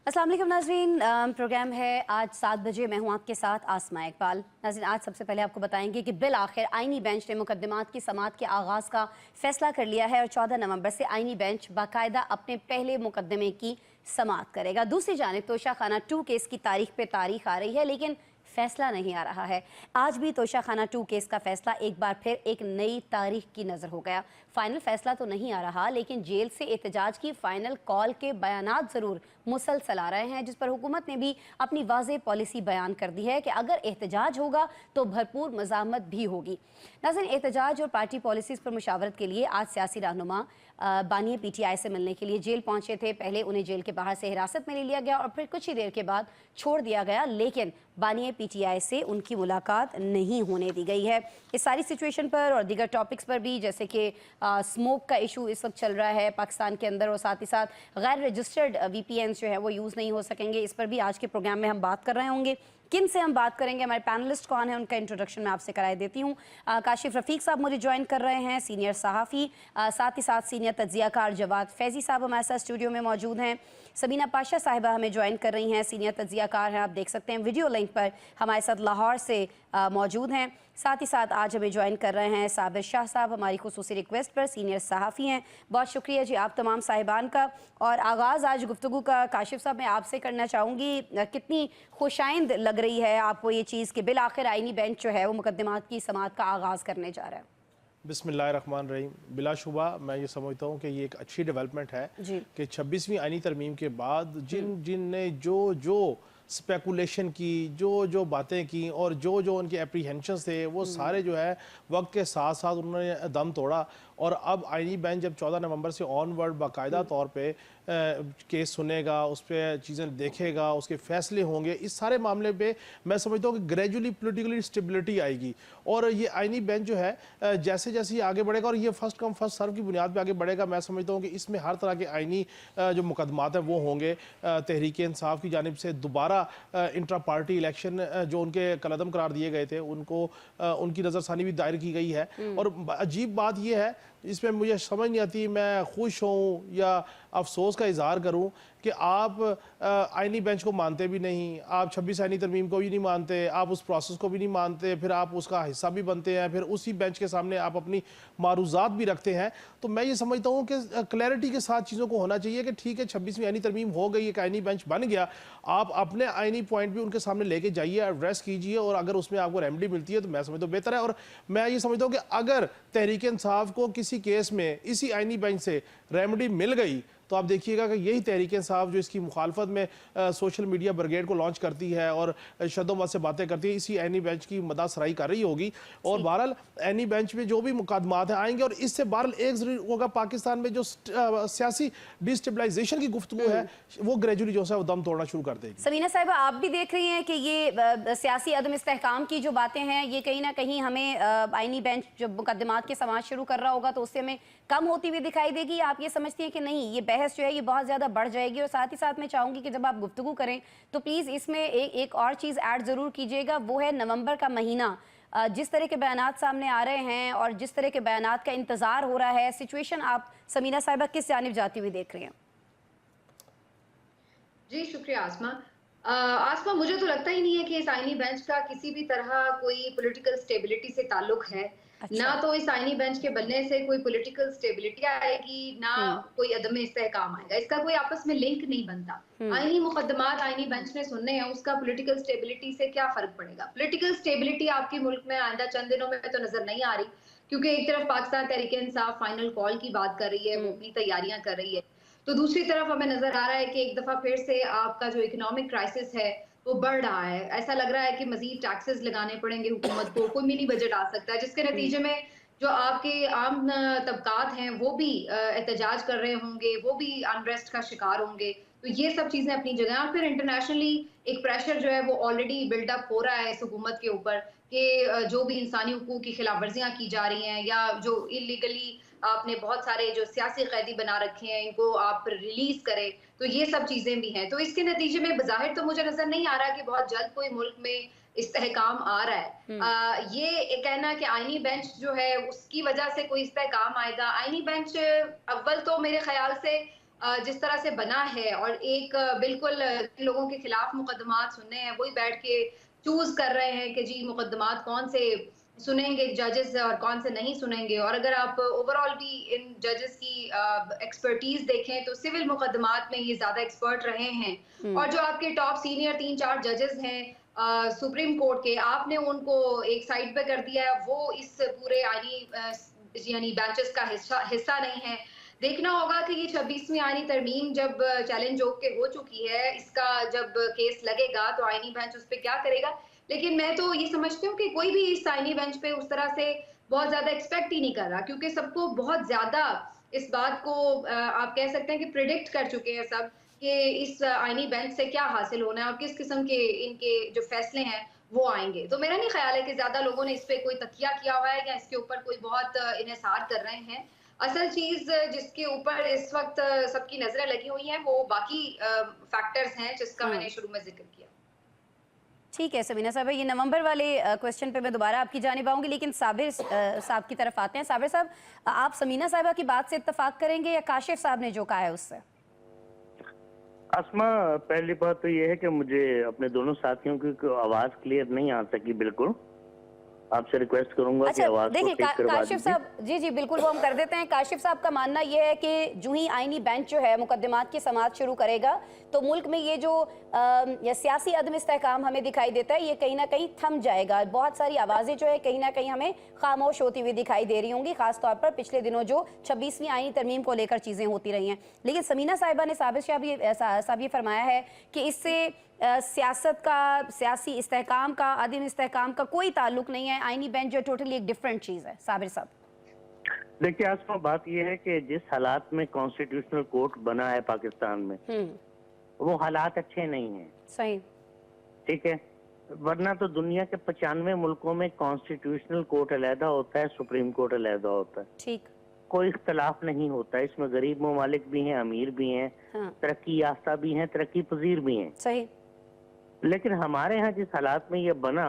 अस्सलाम वालेकुम नाज़रीन, प्रोग्राम है आज 7 बजे। मैं हूं आपके साथ आसमा इकबाल। नाज़रीन, आज सबसे पहले आपको बताएंगे कि बिल आखिर आईनी बेंच ने मुकदमात की समाअत के आगाज़ का फैसला कर लिया है और 14 नवंबर से आईनी बेंच बाकायदा अपने पहले मुकदमे की समाअत करेगा। दूसरी जानिब तोशाखाना 2 केस की तारीख पे तारीख आ रही है, लेकिन फैसला नहीं आ रहा है। आज भी तोशाखाना 2 केस का फैसला एक बार फिर एक नई तारीख की नज़र हो गया। फाइनल फैसला तो नहीं आ रहा, लेकिन जेल से एहतजाज की फाइनल कॉल के बयानात ज़रूर मुसलसल आ रहे हैं, जिस पर हुकूमत ने भी अपनी वाज़ेह पॉलिसी बयान कर दी है कि अगर एहतजाज होगा तो भरपूर मज़ामत भी होगी। नाज़रीन, एहतजाज और पार्टी पॉलिसीज़ पर मुशावरत के लिए आज सियासी रहनुमा बानिए PTI से मिलने के लिए जेल पहुंचे थे। पहले उन्हें जेल के बाहर से हिरासत में ले लिया गया और फिर कुछ ही देर के बाद छोड़ दिया गया, लेकिन बानिए PTI से उनकी मुलाकात नहीं होने दी गई है। इस सारी सिचुएशन पर और दीगर टॉपिक्स पर भी, जैसे कि स्मोक का इशू इस वक्त चल रहा है पाकिस्तान के अंदर, और साथ ही साथ गैर रजिस्टर्ड VPNs जो है वो यूज़ नहीं हो सकेंगे, इस पर भी आज के प्रोग्राम में हम बात कर रहे होंगे। किन से हम बात करेंगे, हमारे पैनलिस्ट कौन है, उनका इंट्रोडक्शन मैं आपसे कराए देती हूँ। काशिफ रफ़ीक साहब मुझे ज्वाइन कर रहे हैं, सीनियर सहाफ़ी, साथ ही साथ सीनियर तज्ज़ियाकार जवाद फैज़ी साहब हमारे साथ स्टूडियो में मौजूद हैं। सबीना पाशा साहिबा हमें ज्वाइन कर रही हैं, सीनियर तज्ज़ियाकार हैं, आप देख सकते हैं वीडियो लिंक पर, हमारे साथ लाहौर से मौजूद हैं। साथ ही साथ आज हमें ज्वाइन कर रहे हैं साबिर शाह साहब, हमारी खुसूसी रिक्वेस्ट पर सीनियर सहाफ़ी हैं। बहुत शुक्रिया जी आप तमाम साहिबान का। और आगाज़ आज गुफ्तगू का काशिफ साहब मैं आपसे करना चाहूँगी, कितनी खुशाइंद लग रही है आपको ये चीज़ कि बिल आखिर आईनी बेंच जो है वो मुकदमात की समाअत का आगाज़ करने जा रहा है? बिस्मिल्लाहिर्रहमानिर्रहीम। बिलाशुबा मैं ये समझता हूँ कि ये एक अच्छी डेवलपमेंट है कि 26वीं आईनी तरमीम के बाद जिन ने जो स्पेकुलेशन की, जो बातें की और जो उनके एप्रीहेंशंस थे, वो सारे जो है वक्त के साथ साथ उन्होंने दम तोड़ा। और अब आईनी बेंच जब 14 नवंबर से ऑनवर्ड बाकायदा तौर पे केस सुनेगा, उस पर चीज़ें देखेगा, उसके फैसले होंगे, इस सारे मामले पे मैं समझता हूँ कि ग्रेजुअली पोलिटिकली स्टेबिलिटी आएगी। और ये आईनी बेंच जो है जैसे जैसे ये आगे बढ़ेगा और ये फर्स्ट कम फर्स्ट सर्व की बुनियाद पे आगे बढ़ेगा, मैं समझता हूँ कि इसमें हर तरह के आईनी जो मुकदमात हैं वो होंगे। तहरीक इंसाफ की जानिब से दोबारा इंट्रा पार्टी इलेक्शन जो उनके कलदम करार दिए गए थे, उनको उनकी नज़रसानी भी दायर की गई है। और अजीब बात यह है, इसमें मुझे समझ नहीं आती, मैं खुश हूँ या अफसोस का इजहार करूँ कि आप आईनी बेंच को मानते भी नहीं, आप 26 आईनी तरमीम को भी नहीं मानते, आप उस प्रोसेस को भी नहीं मानते, फिर आप उसका हिस्सा भी बनते हैं, फिर उसी बेंच के सामने आप अपनी मारूजात भी रखते हैं। तो मैं ये समझता हूँ कि क्लैरिटी के साथ चीज़ों को होना चाहिए कि ठीक है 26वीं आईनी तरमीम हो गई, एक आईनी बेंच बन गया, आप अपने आईनी पॉइंट भी उनके सामने लेके जाइए, एड्रेस कीजिए, और अगर उसमें आपको रेमेडी मिलती है तो मैं समझता हूँ बेहतर है। और मैं ये समझता हूँ कि अगर तहरीक इंसाफ को किसी केस में इसी आईनी बेंच से रेमेडी मिल गई तो आप देखिएगा कि यही तहरीक इंसाफ जो इसकी मुखालफत में सोशल मीडिया ब्रिगेड को लॉन्च करती है और शदोमत से बातें करती है, इसी आईनी बेंच की मदासराई कर रही होगी। और बहरहाल आईनी बेंच में जो भी मुकदमात हैं आएंगे, और इससे बहरहाल एक जरूर होगा, पाकिस्तान में जो सियासी डिस्टेबलाइजेशन की गुफ्तगू है वो ग्रेजुअली जो है वो दम तोड़ना शुरू कर देगी। सबीना साहिबा, आप भी देख रही हैं कि ये सियासी अदम इस्तेहकाम की जो बातें हैं, ये कहीं ना कहीं हमें आईनी बेंच जब मुकदमात के समाअत शुरू कर रहा होगा तो उससे हमें कम होती हुई दिखाई देगी। आप ये समझती हैं कि नहीं, ये बहस जो है ये बहुत ज़्यादा बढ़ जाएगी? और साथ ही साथ मैं चाहूँगी कि जब आप गुफ्तगू करें तो प्लीज़ इसमें एक और चीज़ ऐड ज़रूर कीजिएगा, वो है नवंबर का महीना। जिस तरह के बयानात सामने आ रहे हैं और जिस तरह के बयानात का इंतज़ार हो रहा है, सिचुएशन आप सबीना साहिबा किस जानिब जाती हुई देख रही हैं? जी, शुक्रिया आसमा। आसमा, मुझे तो लगता ही नहीं है कि इस आईनी बेंच का किसी भी तरह कोई पॉलिटिकल स्टेबिलिटी से ताल्लुक है। अच्छा। ना तो इस आईनी बेंच के बनने से कोई पॉलिटिकल स्टेबिलिटी आएगी, ना कोई अदम इस्तेहकाम आएगा। इसका कोई आपस में लिंक नहीं बनता। आईनी मुकदमात आईनी बेंच ने सुनने हैं, उसका पॉलिटिकल स्टेबिलिटी से क्या फर्क पड़ेगा? पॉलिटिकल स्टेबिलिटी आपके मुल्क में आइंदा चंद दिनों में तो नजर नहीं आ रही, क्योंकि एक तरफ पाकिस्तान तहरीक इंसाफ फाइनल कॉल की बात कर रही है, वो अपनी तैयारियां कर रही है, तो दूसरी तरफ हमें नजर आ रहा है कि एक दफा फिर से आपका जो इकोनॉमिक क्राइसिस है वो बढ़ रहा है। ऐसा लग रहा है कि मजीद टैक्सेस लगाने पड़ेंगे हुकूमत को, कोई मिनी बजट आ सकता है, जिसके नतीजे में जो आपके आम तबकात हैं वो भी एहतजाज कर रहे होंगे, वो भी अनरेस्ट का शिकार होंगे। तो ये सब चीजें अपनी जगह। और फिर इंटरनेशनली एक प्रेशर जो है वो ऑलरेडी बिल्डअप हो रहा है इस हुकूमत के ऊपर कि जो भी इंसानी हुकूक की खिलाफ वर्जियां की जा रही हैं, या जो इलीगली आपने बहुत सारे जो सियासी कैदी बना रखे हैं इनको आप रिलीज करें, तो ये सब चीजें भी हैं। तो इसके नतीजे में बज़ाहिर तो मुझे नजर नहीं आ रहा कि बहुत जल्द कोई मुल्क में इस्तेहकाम आ रहा है। ये कहना कि आईनी बेंच जो है उसकी वजह से कोई इस्तेहकाम आएगा, आईनी बेंच अव्वल तो मेरे ख्याल से जिस तरह से बना है और एक बिल्कुल लोगों के खिलाफ मुकदमात सुनने हैं वही बैठ के चूज कर रहे हैं कि जी मुकदमात कौन से सुनेंगे जजेस और कौन से नहीं सुनेंगे। और अगर आप ओवरऑल भी इन जजेस की एक्सपर्टीज देखें तो सिविल मुकदमात में ये ज्यादा एक्सपर्ट रहे हैं। और जो आपके टॉप सीनियर 3-4 जजेस हैं सुप्रीम कोर्ट के, आपने उनको एक साइड पे कर दिया है, वो इस पूरे आईनी यानी बेंचेस का हिस्सा नहीं है। देखना होगा कि ये 26वीं आईनी तरमीम जब चैलेंज होके हो चुकी है, इसका जब केस लगेगा तो आईनी बेंच उस पर क्या करेगा। लेकिन मैं तो ये समझती हूँ कि कोई भी इस आईनी बेंच पे उस तरह से बहुत ज्यादा एक्सपेक्ट ही नहीं कर रहा, क्योंकि सबको बहुत ज्यादा इस बात को आप कह सकते हैं कि प्रिडिक्ट कर चुके हैं सब कि इस आईनी बेंच से क्या हासिल होना है और किस किस्म के इनके जो फैसले हैं वो आएंगे। तो मेरा नहीं ख्याल है कि ज्यादा लोगों ने इस पे कोई तकिया किया हुआ है या इसके ऊपर कोई बहुत इन्हिसार कर रहे हैं। असल चीज जिसके ऊपर इस वक्त सबकी नजरें लगी हुई हैं वो बाकी फैक्टर्स हैं जिसका मैंने शुरू में जिक्र किया। ठीक है समीना साहब, ये नवंबर वाले क्वेश्चन पे मैं दोबारा आपकी जानिब आऊंगी, लेकिन साबिर साहब की तरफ आते हैं। साबिर साहब, आप समीना साहिबा की बात से इत्तेफाक करेंगे या काशिफ साहब ने जो कहा है उससे? आसमा, पहली बात तो ये है कि मुझे अपने दोनों साथियों की आवाज क्लियर नहीं आ सकी। बिल्कुल आपसे रिक्वेस्ट करूंगा कि आवाज देखिए को ठीक करवा काशिफ साहब, जी बिल्कुल वो हम कर देते हैं। काशिफ साहब का मानना ये है कि जो ही आईनी बेंच जो है मुकदमात की समाअत शुरू करेगा तो मुल्क में ये जो सियासी अदम इस्तेहकाम हमें दिखाई देता है ये कहीं ना कहीं थम जाएगा। बहुत सारी आवाज़ें जो है कहीं ना कहीं हमें खामोश होती हुई दिखाई दे रही होंगी, खासतौर पर पिछले दिनों जो 26वीं आईनी तरमीम को लेकर चीज़ें होती रही हैं। लेकिन समीना साहिबा ने साबिर साहब ये फरमाया है कि इससे सियासत का, सियासी इस्तेहकाम का, अदम इस्तेहकाम का कोई ताल्लुक नहीं है। आईनी बेंच जो टोटली एक डिफरेंट चीज़ है। साबिर साहब, देखिए आसमा, बात यह है कि जिस हालात में कॉन्स्टिट्यूशनल कोर्ट बना है पाकिस्तान में वो हालात अच्छे नहीं हैं। सही, ठीक है, वरना तो दुनिया के 95 मुल्कों में कॉन्स्टिट्यूशनल कोर्ट अलहदा होता है, सुप्रीम कोर्ट अलहदा होता है। ठीक, कोई इख्तलाफ नहीं होता। इसमें गरीब ममालिक भी हैं, अमीर भी हैं, हाँ, तरक्की याफ्ता भी हैं, तरक्की पजीर भी हैं। सही, लेकिन हमारे यहाँ जिस हालात में ये बना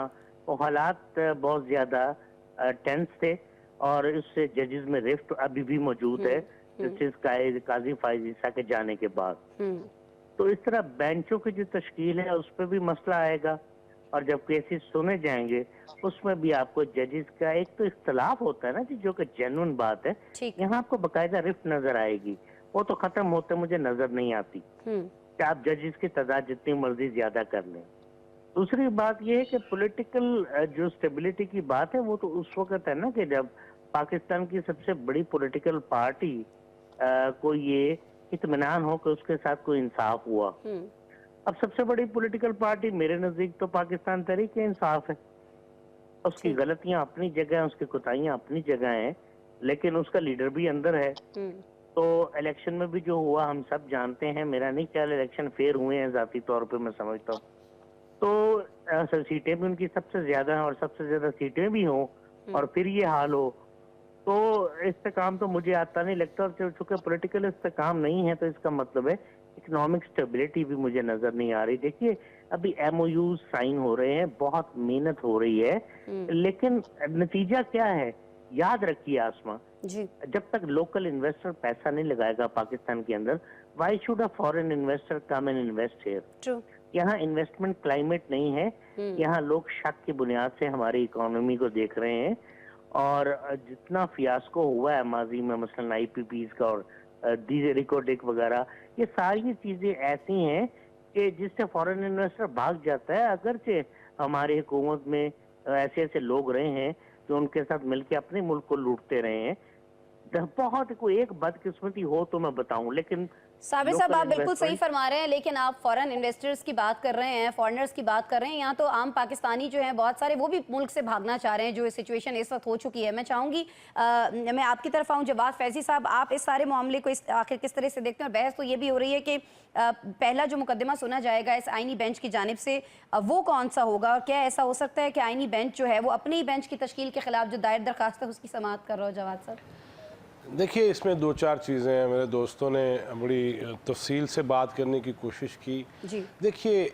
वो हालात बहुत ज्यादा टेंस थे और इससे जजेस में रिफ्ट अभी भी मौजूद है जस्टिस काजी फाइज ईसा के जाने के बाद। तो इस तरह बेंचों की जो तश्कील है उस पर भी मसला आएगा और जब केसेस सुने जाएंगे उसमें भी आपको जजेस का एक तो इख्तलाफ होता है ना जी, जो कि जेन्युइन बात है, यहाँ आपको बकायदा रिफ्ट नजर आएगी। वो तो खत्म होते मुझे नजर नहीं आती कि आप जजेस की तादाद जितनी मर्जी ज्यादा कर लें। दूसरी बात यह है कि पॉलिटिकल जो स्टेबिलिटी की बात है वो तो उस वक्त है ना कि जब पाकिस्तान की सबसे बड़ी पॉलिटिकल पार्टी को ये इत्मीनान हो कि उसके साथ कोई इंसाफ हुआ। अब सबसे बड़ी पॉलिटिकल पार्टी मेरे नजदीक तो पाकिस्तान तहरीक इंसाफ है। उसकी गलतियां अपनी जगह हैं, उसकी कोताहियां अपनी जगह हैं, लेकिन उसका लीडर भी अंदर है। तो इलेक्शन में भी जो हुआ हम सब जानते हैं। मेरा नहीं ख्याल इलेक्शन फेयर हुए हैं, जाती तौर पे मैं समझता हूँ। तो सीटें भी उनकी सबसे ज्यादा हैं और सबसे ज्यादा सीटें भी हों और फिर ये हाल हो तो इस्तेकाम तो मुझे आता नहीं लगता। और चूंकि पॉलिटिकल इस्तेकाम नहीं है तो इसका मतलब है इकोनॉमिक स्टेबिलिटी भी मुझे नजर नहीं आ रही। देखिए अभी MOU साइन हो रहे हैं, बहुत मेहनत हो रही है, लेकिन नतीजा क्या है याद रखिए आसमा जी, जब तक लोकल इन्वेस्टर पैसा नहीं लगाएगा पाकिस्तान के अंदर, why should a foreign investor come and invest here. True, यहाँ इन्वेस्टमेंट क्लाइमेट नहीं है। यहाँ लोग शक की बुनियाद से हमारी इकोनॉमी को देख रहे हैं और जितना फियास्को हुआ है माजी में, मसलन IPPs का और रिकोडिक वगैरह, ये सारी चीजें ऐसी हैं कि जिससे फॉरेन इन्वेस्टर भाग जाता है। अगरचे हमारी हुकूमत में ऐसे ऐसे लोग रहे हैं जो उनके साथ मिलकर अपने मुल्क को लूटते रहे हैं। बहुत कोई एक बदकिस्मती हो तो मैं बताऊं, लेकिन साबिर साहब आप बिल्कुल सही फरमा रहे हैं, लेकिन आप फॉरेन इन्वेस्टर्स की बात कर रहे हैं, फॉरेनर्स की बात कर रहे हैं। यहाँ तो आम पाकिस्तानी जो हैं बहुत सारे वो भी मुल्क से भागना चाह रहे हैं, जो सिचुएशन इस वक्त हो चुकी है। मैं चाहूँगी मैं आपकी तरफ आऊँ। जवाद फैजी साहब, आप इस सारे मामले को आखिर किस तरह से देखते हैं? और बहस तो ये भी हो रही है कि पहला जो मुकदमा सुना जाएगा इस आईनी बेंच की जानिब से वो कौन सा होगा, और क्या ऐसा हो सकता है कि आईनी बेंच जो है वो अपने ही बेंच की तश्कील के खिलाफ जो दायर दरखास्त है उसकी समाअत कर रहा हो? जवाद साहब देखिए, इसमें दो चार चीज़ें हैं। मेरे दोस्तों ने बड़ी तफसील से बात करने की कोशिश की। देखिए,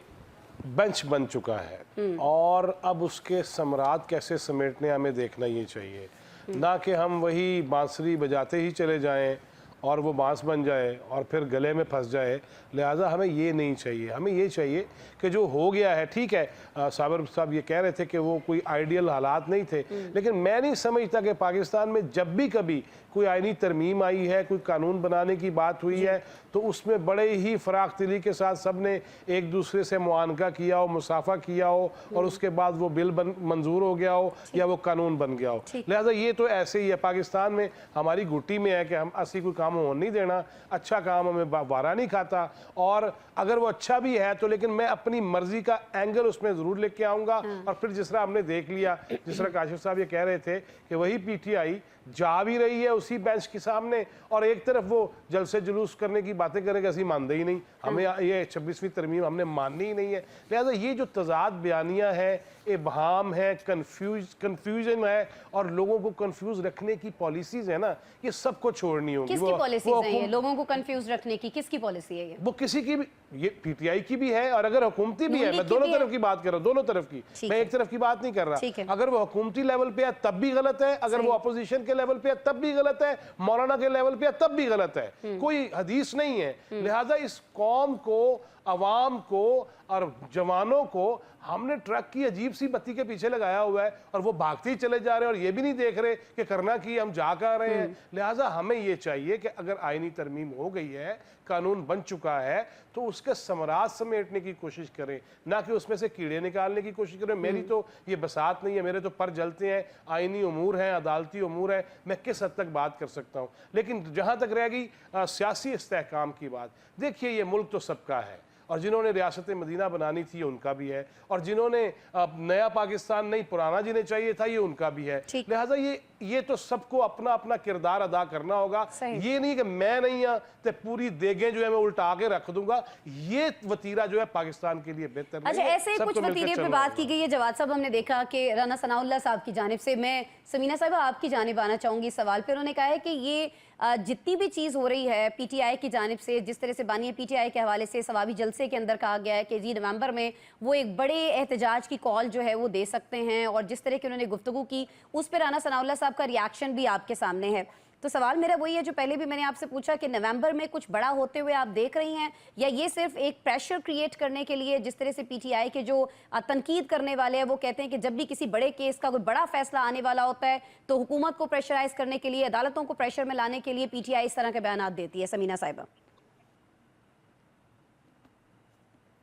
बेंच बन चुका है और अब उसके समरात कैसे समेटने हमें देखना ये चाहिए, ना कि हम वही बांसुरी बजाते ही चले जाएं और वो बांस बन जाए और फिर गले में फंस जाए। लिहाजा हमें ये नहीं चाहिए। हमें ये चाहिए कि जो हो गया है, ठीक है, साबर साहब ये कह रहे थे कि वो कोई आइडियल हालात नहीं थे, लेकिन मैं नहीं समझता कि पाकिस्तान में जब भी कभी कोई आईनी तरमीम आई है, कोई कानून बनाने की बात हुई है, तो उसमें बड़े ही फराख दिली के साथ सब ने एक दूसरे से मुआनका किया हो, मुसाफा किया हो, और उसके बाद वो बिल मंजूर हो गया हो या वो कानून बन गया हो। लिहाजा ये तो ऐसे ही है, पाकिस्तान में हमारी गुटी में है कि हम ऐसी कोई काम होने नहीं देना। अच्छा काम हमें वारा नहीं खाता, और अगर वो अच्छा भी है तो लेकिन मैं अपनी मर्जी का एंगल उसमें ज़रूर लेके आऊँगा। और फिर जिस तरह हमने देख लिया, जिस तरह काशिफ साहब ये कह रहे थे कि वही PTI जा भी रही है उसी बेंच के सामने, और एक तरफ वो जलसे जुलूस करने की बातें करेगा, ऐसी मानते ही नहीं। हमें ये 26वीं तरमीम हमने माननी ही नहीं है। लिहाजा ये जो तजाद बयानियाँ हैं, इबहाम है, कन्फ्यूजन है, और लोगों को कंफ्यूज रखने की पॉलिसीज है ना, ये सबको छोड़नी होगी। किसकी पॉलिसीज हैं ये? लोगों को कंफ्यूज रखने की किसकी पॉलिसी है ये? वो किसी की भी, ये PTI की भी है और अगर हुकूमती भी है। मैं दोनों तरफ की बात कर रहा हूँ, दोनों तरफ की, मैं एक तरफ की बात नहीं कर रहा। अगर वो हुकूमती लेवल पे है तब भी गलत है, अगर वो अपोजिशन के लेवल पे है तब भी गलत है, मौलाना के लेवल पे है तब भी गलत है। कोई हदीस नहीं है। लिहाजा इस कौम को, अवाम को और जवानों को हमने ट्रक की अजीब सी बत्ती के पीछे लगाया हुआ है, और वो भागते ही चले जा रहे हैं, और ये भी नहीं देख रहे कि करना की हम जा कर रहे हैं। लिहाजा हमें ये चाहिए कि अगर आईनी तरमीम हो गई है, कानून बन चुका है, तो उसके समराज समेटने की कोशिश करें, ना कि उसमें से कीड़े निकालने की कोशिश करें। मेरी तो ये बसात नहीं है, मेरे तो पर जलते हैं, आईनी उमूर हैं, अदालती उमूर है, मैं किस हद तक बात कर सकता हूँ। लेकिन जहाँ तक रह गई सियासी इस्तेहकाम की बात, देखिए ये मुल्क तो सबका है, और जिन्होंने रियासत मदीना बनानी थी उनका भी है, और जिन्होंने नया पाकिस्तान नहीं पुराना जिन्हें चाहिए था ये उनका भी है। लिहाजा ये तो सबको अपना अपना किरदार अदा करना होगा। ये नहीं कि मैं नहीं तो पूरी देगें जो है मैं उल्टा के रख दूंगा, ये वतीरा जो है पाकिस्तान के लिए बेहतर नहीं। अच्छा, ऐसे कुछ वतीरे पे बात की गई है। जवाद साहब, हमने देखा कि राना सनाउल्लाह साहब की जानिब से, मैं समीना साहब आपकी जानिब आना चाहूंगी सवाल पे, उन्होंने कहा है कि ये जितनी भी चीज़ हो रही है PTI की जानिब से, जिस तरह से बानी PTI के हवाले से सवाबी जलसे के अंदर कहा गया है कि जी नवंबर में वो एक बड़े एहतजाज की कॉल जो है वो दे सकते हैं, और जिस तरह की उन्होंने गुफ्तगू की उस पर राना सनाउल्लाह साहब का रिएक्शन भी आपके सामने है। तो सवाल मेरा वही है जो पहले भी मैंने आपसे पूछा कि नवंबर में कुछ बड़ा होते हुए आप देख रही हैं, या ये सिर्फ एक प्रेशर क्रिएट करने के लिए, जिस तरह से PTI के जो तनकीद करने वाले हैं वो कहते हैं कि जब भी किसी बड़े केस का कोई बड़ा फैसला आने वाला होता है तो हुकूमत को प्रेशराइज करने के लिए, अदालतों को प्रेशर में लाने के लिए PTI इस तरह के बयान देती है। समीना साहिबा,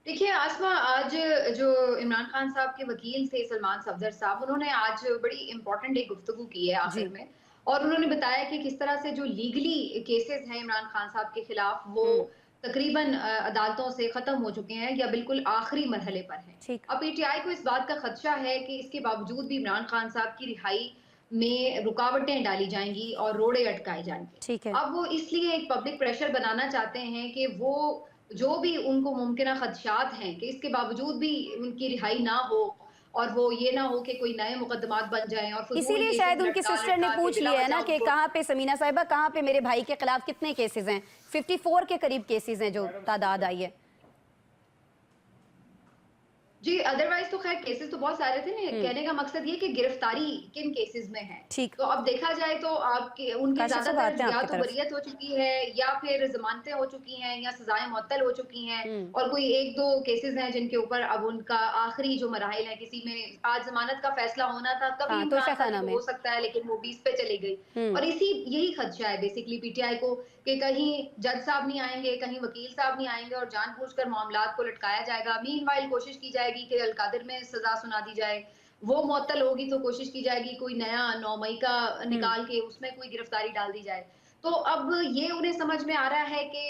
देखिए आसमा, आज जो इमरान खान साहब के वकील थे सलमान सफदर साहब, उन्होंने आज बड़ी इंपॉर्टेंट एक गुफ्तगू की है आखिर में, और उन्होंने बताया कि किस तरह से जो लीगली केसेस हैं इमरान खान साहब के खिलाफ वो तकरीबन अदालतों से खत्म हो चुके हैं या बिल्कुल आखिरी मरहले पर हैं। अब PTI को इस बात का खदशा है कि इसके बावजूद भी इमरान खान साहब की रिहाई में रुकावटें डाली जाएंगी और रोड़े अटकाए जाएंगे। अब वो इसलिए एक पब्लिक प्रेशर बनाना चाहते हैं कि वो जो भी उनको मुमकिन खदशात हैं कि इसके बावजूद भी उनकी रिहाई ना हो, और वो ये ना हो कि कोई नए मुकदमात बन जाएं, और इसीलिए शायद उनकी सिस्टर ने पूछ लिया है ना कि कहाँ पे, समीना साहिबा, कहाँ पे मेरे भाई के खिलाफ कितने केसेस हैं? 54 के करीब केसेस हैं जो तादाद आई है। जी, अदरवाइज तो खैर केसेस तो बहुत सारे थे ना। कहने का मकसद ये कि गिरफ्तारी किन केसेस में है। तो अब देखा जाए तो आपके उनकी ज्यादातर या तो बरियत हो चुकी है, या फिर जमानतें हो चुकी हैं, या सजाएं मुअत्तल हो चुकी हैं, और कोई एक दो केसेस हैं जिनके ऊपर अब उनका आखिरी जो मराहिल है, किसी में आज जमानत का फैसला होना था कभी हो सकता है, लेकिन वो 20 पे चली गई। और यही खदशा है बेसिकली PTI को कि कहीं जज साहब नहीं आएंगे, कहीं वकील साहब नहीं आएंगे, और जानबूझकर मामलात को लटकाया जाएगा। मीनवाइल कोशिश की जाएगी कि अलकादिर में सजा सुना दी जाए, वो मुअत्तल होगी तो कोशिश की जाएगी कोई नया 9 मई का निकाल के उसमें कोई गिरफ्तारी डाल दी जाए। तो अब ये उन्हें समझ में आ रहा है कि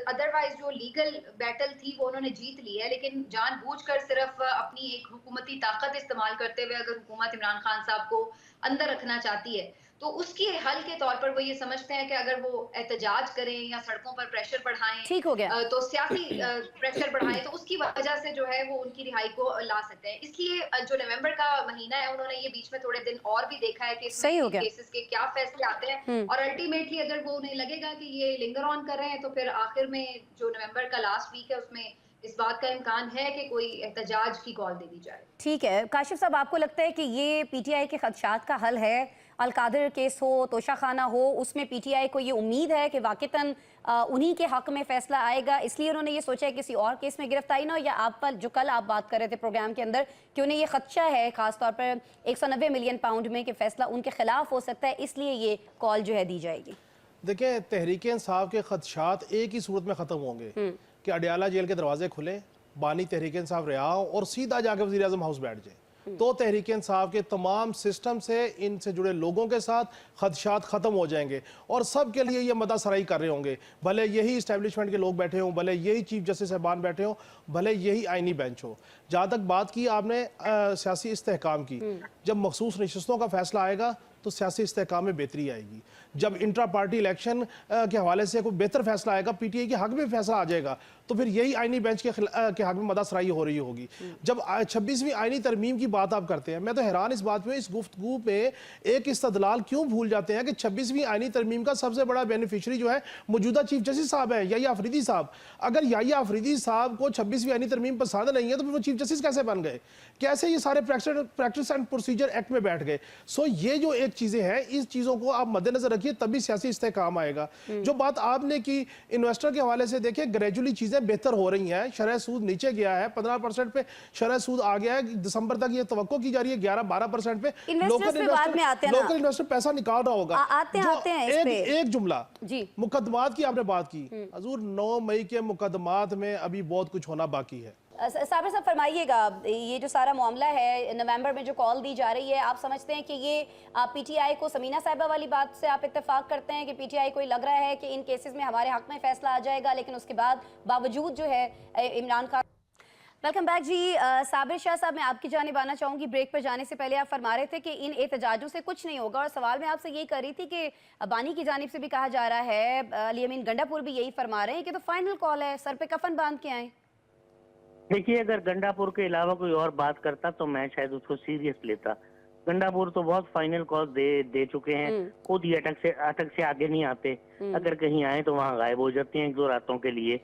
अदरवाइज जो लीगल बैटल थी वो उन्होंने जीत ली है, लेकिन जानबूझकर सिर्फ अपनी एक हुकूमती ताकत इस्तेमाल करते हुए अगर हुकूमत इमरान खान साहब को अंदर रखना चाहती है तो उसके हल के तौर पर वो ये समझते हैं कि अगर वो एहतजाज करें या सड़कों पर प्रेशर बढ़ाएं, ठीक हो गया, तो सियासी प्रेशर बढ़ाएं, तो उसकी वजह से जो है वो उनकी रिहाई को ला सकते हैं। इसलिए जो नवंबर का महीना है उन्होंने ये बीच में थोड़े दिन और भी देखा है कि सही हो गया, केसेस के क्या फैसले आते हैं, और अल्टीमेटली अगर वो उन्हें लगेगा कि ये लिंगर ऑन कर रहे हैं तो फिर आखिर में जो नवंबर का लास्ट वीक है उसमें इस बात का इम्कान है कि कोई एहतजाज की कॉल दे दी जाए। ठीक है काशिफ साहब, आपको लगता है कि ये PTI के खदशात का हल है अलकादर केस हो, तोशा खाना हो, उसमें पीटीआई को ये उम्मीद है कि वाक़तन उन्हीं के हक में फैसला आएगा, इसलिए उन्होंने ये सोचा है किसी और केस में गिरफ्तारी ना हो, या आप पर जो कल आप बात कर रहे थे प्रोग्राम के अंदर कि उन्हें ये खदशा है खासतौर पर 190 मिलियन पाउंड में कि फैसला उनके खिलाफ हो सकता है, इसलिए ये कॉल जो है दी जाएगी? देखिए, तहरीक इंसाफ के खदशात एक ही सूरत में ख़त्म होंगे कि अडियाला जेल के दरवाजे खुले, बानी तहरीक इंसाफ रिहा हो और सीधा जाके वज़ीर आज़म हाउस बैठ जाए, तो तहरीक इंसाफ के तमाम सिस्टम से इनसे जुड़े लोगों के साथ खदशात ख़त्म हो जाएंगे और सब के लिए ये मदासराई कर रहे होंगे, भले यही इस्टेब्लिशमेंट के लोग बैठे हों, भले यही चीफ जस्टिस साहबान बैठे हों, भले यही आइनी बेंच हो। जहाँ तक बात की आपने सियासी इस्तेहकाम की, जब मखसूस नशिस्तों का फैसला आएगा तो सियासी इस्तेहकाम में बेहतरी आएगी। जब इंट्रा पार्टी इलेक्शन के हवाले से कोई बेहतर फैसला आएगा, पीटीआई के हक में फैसला आ जाएगा, तो फिर यही आइनी बेंच के हक में मदासराई हो रही होगी। जब 26वीं आइनी तरमीम की बात आप करते हैं, मैं तो हैरान इस बात में, इस गुफ्तगू में एक इस्तदलाल क्यों भूल जाते हैं कि 26वीं आइनी तरमीम का सबसे बड़ा बेनिफिशरी जो है मौजूदा चीफ जस्टिस साहब है, याहिया अफरीदी साहब। अगर याहिया अफरीदी साहब को 26वीं आइनी तरमीम पसंद नहीं है तो फिर वो चीफ जस्टिस कैसे बन गए, कैसे ये सारे प्रैक्टिस एंड प्रोसीजर एक्ट में बैठ गए? सो ये जो एक चीजें हैं, इस चीजों को आप मद्देनजर रखिए, तभी सियासी इस्तेहकाम आएगा। जो बात आपने की इन्वेस्टर के हवाले से, देखिए ग्रेजुअली चीजें बेहतर हो रही हैं, शरह सूद नीचे गया है, 15% पे शरह सूद आ गया है, दिसंबर तक ये तवक्को की जा रही है 11-12% पे। लोकल इन्वेस्टर पैसा निकाल रहा होगा। एक जुमला मुकदमात की आपने बात की, हजूर 9 मई के मुकदमात में अभी बहुत कुछ होना बाकी है। साबिर साहब फरमाइएगा, ये जो सारा मामला है, नवंबर में जो कॉल दी जा रही है, आप समझते हैं कि ये पीटीआई को, समीना साहिबा वाली बात से आप इत्तेफाक करते हैं कि पीटीआई को लग रहा है कि इन केसेस में हमारे हक में फैसला आ जाएगा, लेकिन उसके बाद बावजूद जो है इमरान खान। वेलकम बैक जी। साबिर शाह साहब, मैं आपकी जानिब आना चाहूँगी। ब्रेक पर जाने से पहले आप फरमा रहे थे कि इन एहतजाजों से कुछ नहीं होगा, और सवाल मैं आपसे यही कर रही थी कि बानी की जानिब से भी कहा जा रहा है, अली अमीन गंडापुर भी यही फरमा रहे हैं कि तो फाइनल कॉल है, सर पे कफन बांध के आए। देखिए, अगर गंडापुर के अलावा कोई और बात करता तो मैं शायद उसको सीरियस लेता। गंडापुर तो बहुत फाइनल कॉल दे चुके हैं, खुद ही अटक से आगे नहीं आते, अगर कहीं आए तो वहाँ गायब हो जाते हैं 1-2 रातों के लिए।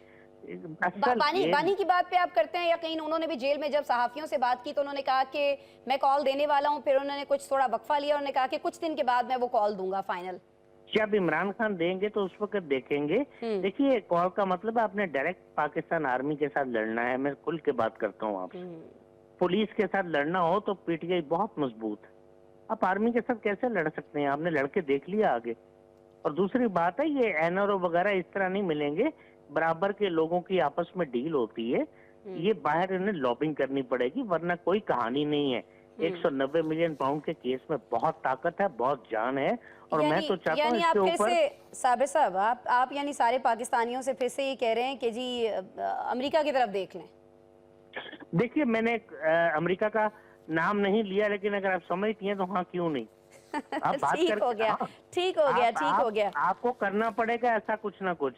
बानी की बात पे आप करते हैं यकीन? उन्होंने भी जेल में जब सहाफियों से बात की तो उन्होंने कहा कि मैं कॉल देने वाला हूँ, फिर उन्होंने कुछ थोड़ा वक्फा लिया, उन्होंने कहा कि कुछ दिन के बाद मैं वो कॉल दूंगा फाइनल। जब इमरान खान देंगे तो उस वक्त देखेंगे। देखिए, कॉल का मतलब है आपने डायरेक्ट पाकिस्तान आर्मी के साथ लड़ना है। मैं खुल के बात करता हूँ आपसे, पुलिस के साथ लड़ना हो तो पीटीआई बहुत मजबूत है, आप आर्मी के साथ कैसे लड़ सकते हैं? आपने लड़के देख लिया आगे। और दूसरी बात है, ये एनआरओ वगैरह इस तरह नहीं मिलेंगे, बराबर के लोगों की आपस में डील होती है, ये बाहर इन्हें लॉबिंग करनी पड़ेगी, वरना कोई कहानी नहीं है। 190 मिलियन पाउंड के केस में बहुत ताकत है, बहुत जान है, और मैं तो चाहता हूँ इसके ऊपर। साबिर साहब, आप यानी सारे पाकिस्तानियों से फिर से ये कह रहे हैं कि जी अमेरिका की तरफ देख लें? देखिए, मैंने अमेरिका का नाम नहीं लिया, लेकिन अगर आप समझती हैं तो हाँ, क्यों नहीं। आप बात ठीक हो गया, ठीक हो गया, ठीक हो गया। आपको करना पड़ेगा ऐसा कुछ ना कुछ।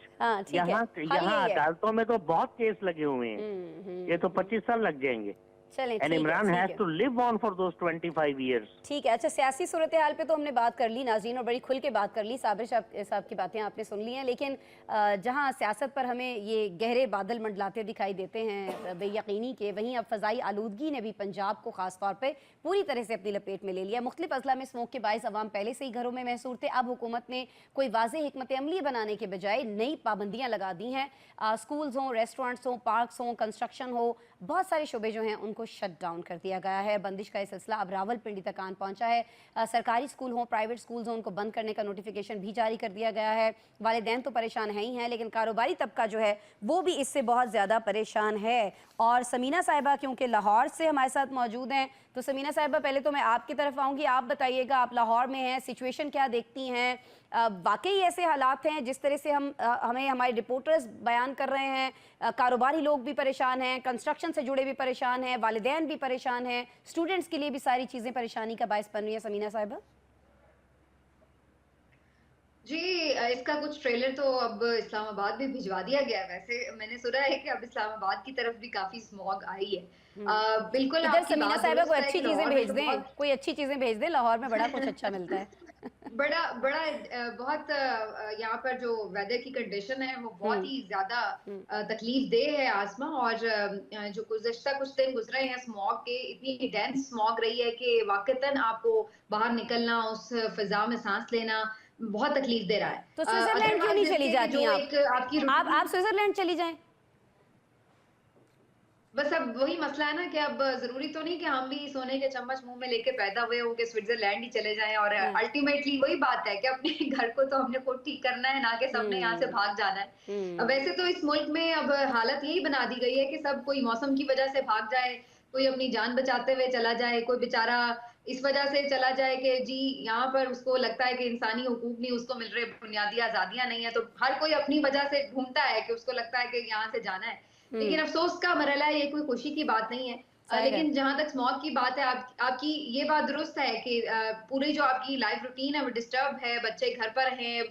यहाँ अदालतों में तो बहुत केस लगे हुए हैं, ये तो 25 साल लग जाएंगे। And Imran has to live on for those 25 years. ठीक है। अच्छा, सियासी सूरत हाल पे तो हमने बात कर ली नाज़रीन, और बड़ी खुल के बात कर ली। साबिर साहब की बातें आपने सुन ली हैं, लेकिन जहां सियासत पर हमें ये गहरे बादल मंडलाते दिखाई देते हैं बेयकीनी के, वहीं अब फ़ज़ाई आलूदगी ने भी पंजाब को ख़ास तौर पर पूरी तरह से अपनी लपेट में ले लिया। मुख्तलिफ अजला में स्मोक के बाइस अवाम पहले से ही घरों में महसूर थे, अब हुकूमत ने कोई वाज़ेह हिकमत अमली बनाने के बजाय नई पाबंदियाँ लगा दी हैं। स्कूल्स हों, रेस्टोरेंट्स हों, पार्क्स हों, कंस्ट्रक्शन हो, बहुत सारे शोबे जो हैं उनको शट डाउन कर दिया गया है। बंदिश का ये सिलसिला अब रावलपिंडी तक आन पहुंचा है। सरकारी स्कूल हों, प्राइवेट स्कूल्स हों, उनको बंद करने का नोटिफिकेशन भी जारी कर दिया गया है। वालिदैन तो परेशान है ही हैं, लेकिन कारोबारी तबका जो है वो भी इससे बहुत ज़्यादा परेशान है। और समीना साहिबा क्योंकि लाहौर से हमारे साथ मौजूद हैं, तो समीना साहिबा, पहले तो मैं आपकी तरफ आऊँगी, आप बताइएगा, आप लाहौर में हैं, सिचुएशन क्या देखती हैं? वाकई ऐसे हालात हैं जिस तरह से हमें हमारे रिपोर्टर्स बयान कर रहे हैं? कारोबारी लोग भी परेशान हैं, कंस्ट्रक्शन से जुड़े भी परेशान हैं, वालिदैन भी परेशान हैं, स्टूडेंट्स के लिए भी सारी चीज़ें परेशानी का बायस बन रही है। समीना साहिबा जी, इसका कुछ ट्रेलर तो अब इस्लामाबाद भी भिजवा दिया गया है। वैसे मैंने सुना है कि अब इस्लामाबाद की तरफ भी काफी स्मॉग आई है। बिल्कुल, इधर समीना साहिबा को अच्छी चीजें भेज दें, कोई अच्छी चीजें भेज दें, लाहौर में बड़ा कुछ अच्छा मिलता है। बड़ा बड़ा बहुत यहाँ पर जो वेदर की कंडीशन है वो बहुत ही ज्यादा तकलीफ दे है आसमा। और जो गुज़श्ता कुछ दिन गुजरे हैं स्मॉग के, इतनी डेंस स्मॉग रही है कि वाकईतन आपको बाहर निकलना, उस फिजा में सांस लेना बहुत तकलीफ दे रहा है। तो स्विट्जरलैंड क्यों नहीं चली जाती आप स्विट्जरलैंड चली जाएं? बस अब वही मसला है ना कि अब जरूरी तो नहीं कि हम भी सोने के चम्मच मुंह में लेके पैदा हुए हो कि स्विट्जरलैंड ही चले जाएं। और अल्टीमेटली वही बात है कि अपने घर को तो हमने खुद ठीक करना है, ना कि सबने यहाँ से भाग जाना है। अब वैसे तो इस मुल्क में अब हालत यही बना दी गई है कि सब कोई मौसम की वजह से भाग जाए, कोई अपनी जान बचाते हुए चला जाए, कोई बेचारा इस वजह से चला जाए कि जी यहाँ पर उसको लगता है कि इंसानी हुकूक नहीं उसको मिल रहे, बुनियादी आजादियां नहीं है, तो हर कोई अपनी वजह से ढूंढता है कि उसको लगता है कि यहाँ से जाना है। लेकिन अफसोस का मरहला है, ये कोई खुशी की बात नहीं है। लेकिन जहां तक स्मॉग की बात है, आपकी ये बात दुरुस्त है कि पूरी जो आपकी लाइफ रूटीन है वो डिस्टर्ब है, बच्चे घर पर हैं,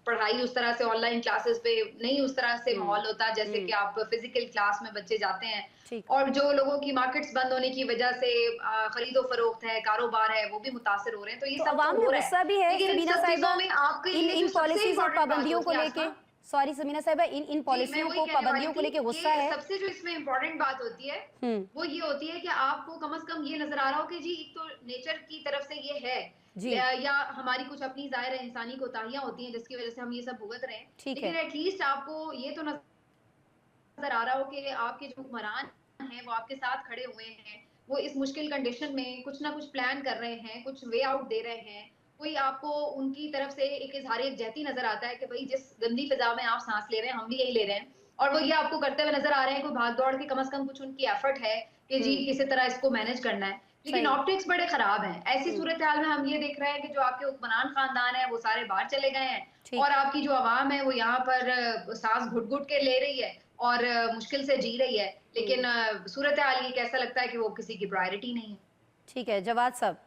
पढ़ाई उस तरह से ऑनलाइन क्लासेस पे नहीं उस तरह से माहौल होता जैसे कि आप फिजिकल क्लास में बच्चे जाते हैं। और जो लोगों की मार्केट्स बंद होने की वजह से खरीदो फरोख्त है, कारोबार है, वो भी मुतासिर हो रहे हैं। तो ये सब अवाम में गुस्सा भी है सबीना साहिबा इन पॉलिसीज और पाबंदियों को लेके। सॉरी समीना साहिबा, इन पॉलिसियों को, पाबंदियों को लेके गुस्सा है। सबसे जो इसमें इम्पोर्टेंट बात होती है वो ये होती है कि आपको कम से कम ये नजर आ रहा हो कि जी एक तो नेचर की तरफ से ये है या हमारी कुछ अपनी जाहिर है इंसानी कोताहियां होती हैं जिसकी वजह से हम ये सब भुगत रहे हैं। लेकिन एटलीस्ट आपको ये तो नजर आ रहा हो कि आपके जो हुक्मरान हैं वो आपके साथ खड़े हुए हैं, वो इस मुश्किल कंडीशन में कुछ ना कुछ प्लान कर रहे हैं, कुछ वे आउट दे रहे हैं। कोई आपको उनकी तरफ से एक इजहार यकजहती नजर आता है कि भाई जिस गंदी फिजा में आप सांस ले रहे हैं हम भी यही ले रहे हैं, और वो ये आपको करते हुए नजर आ रहे हैं। कोई भाग दौड़ के कम से कम कुछ उनकी एफर्ट है कि जी किसी तरह इसको मैनेज करना है। लेकिन ऑप्टिक्स बड़े खराब हैं। ऐसी सूरत हाल में हम ये देख रहे हैं कि जो आपके हुक्मरान खानदान है वो सारे बाहर चले गए हैं और आपकी जो आवाम है वो यहाँ पर सांस घुट घुट के ले रही है और मुश्किल से जी रही है। लेकिन सूरत हाल ये कैसा लगता है कि वो किसी की प्रायोरिटी नहीं है। ठीक है जवाद साहब।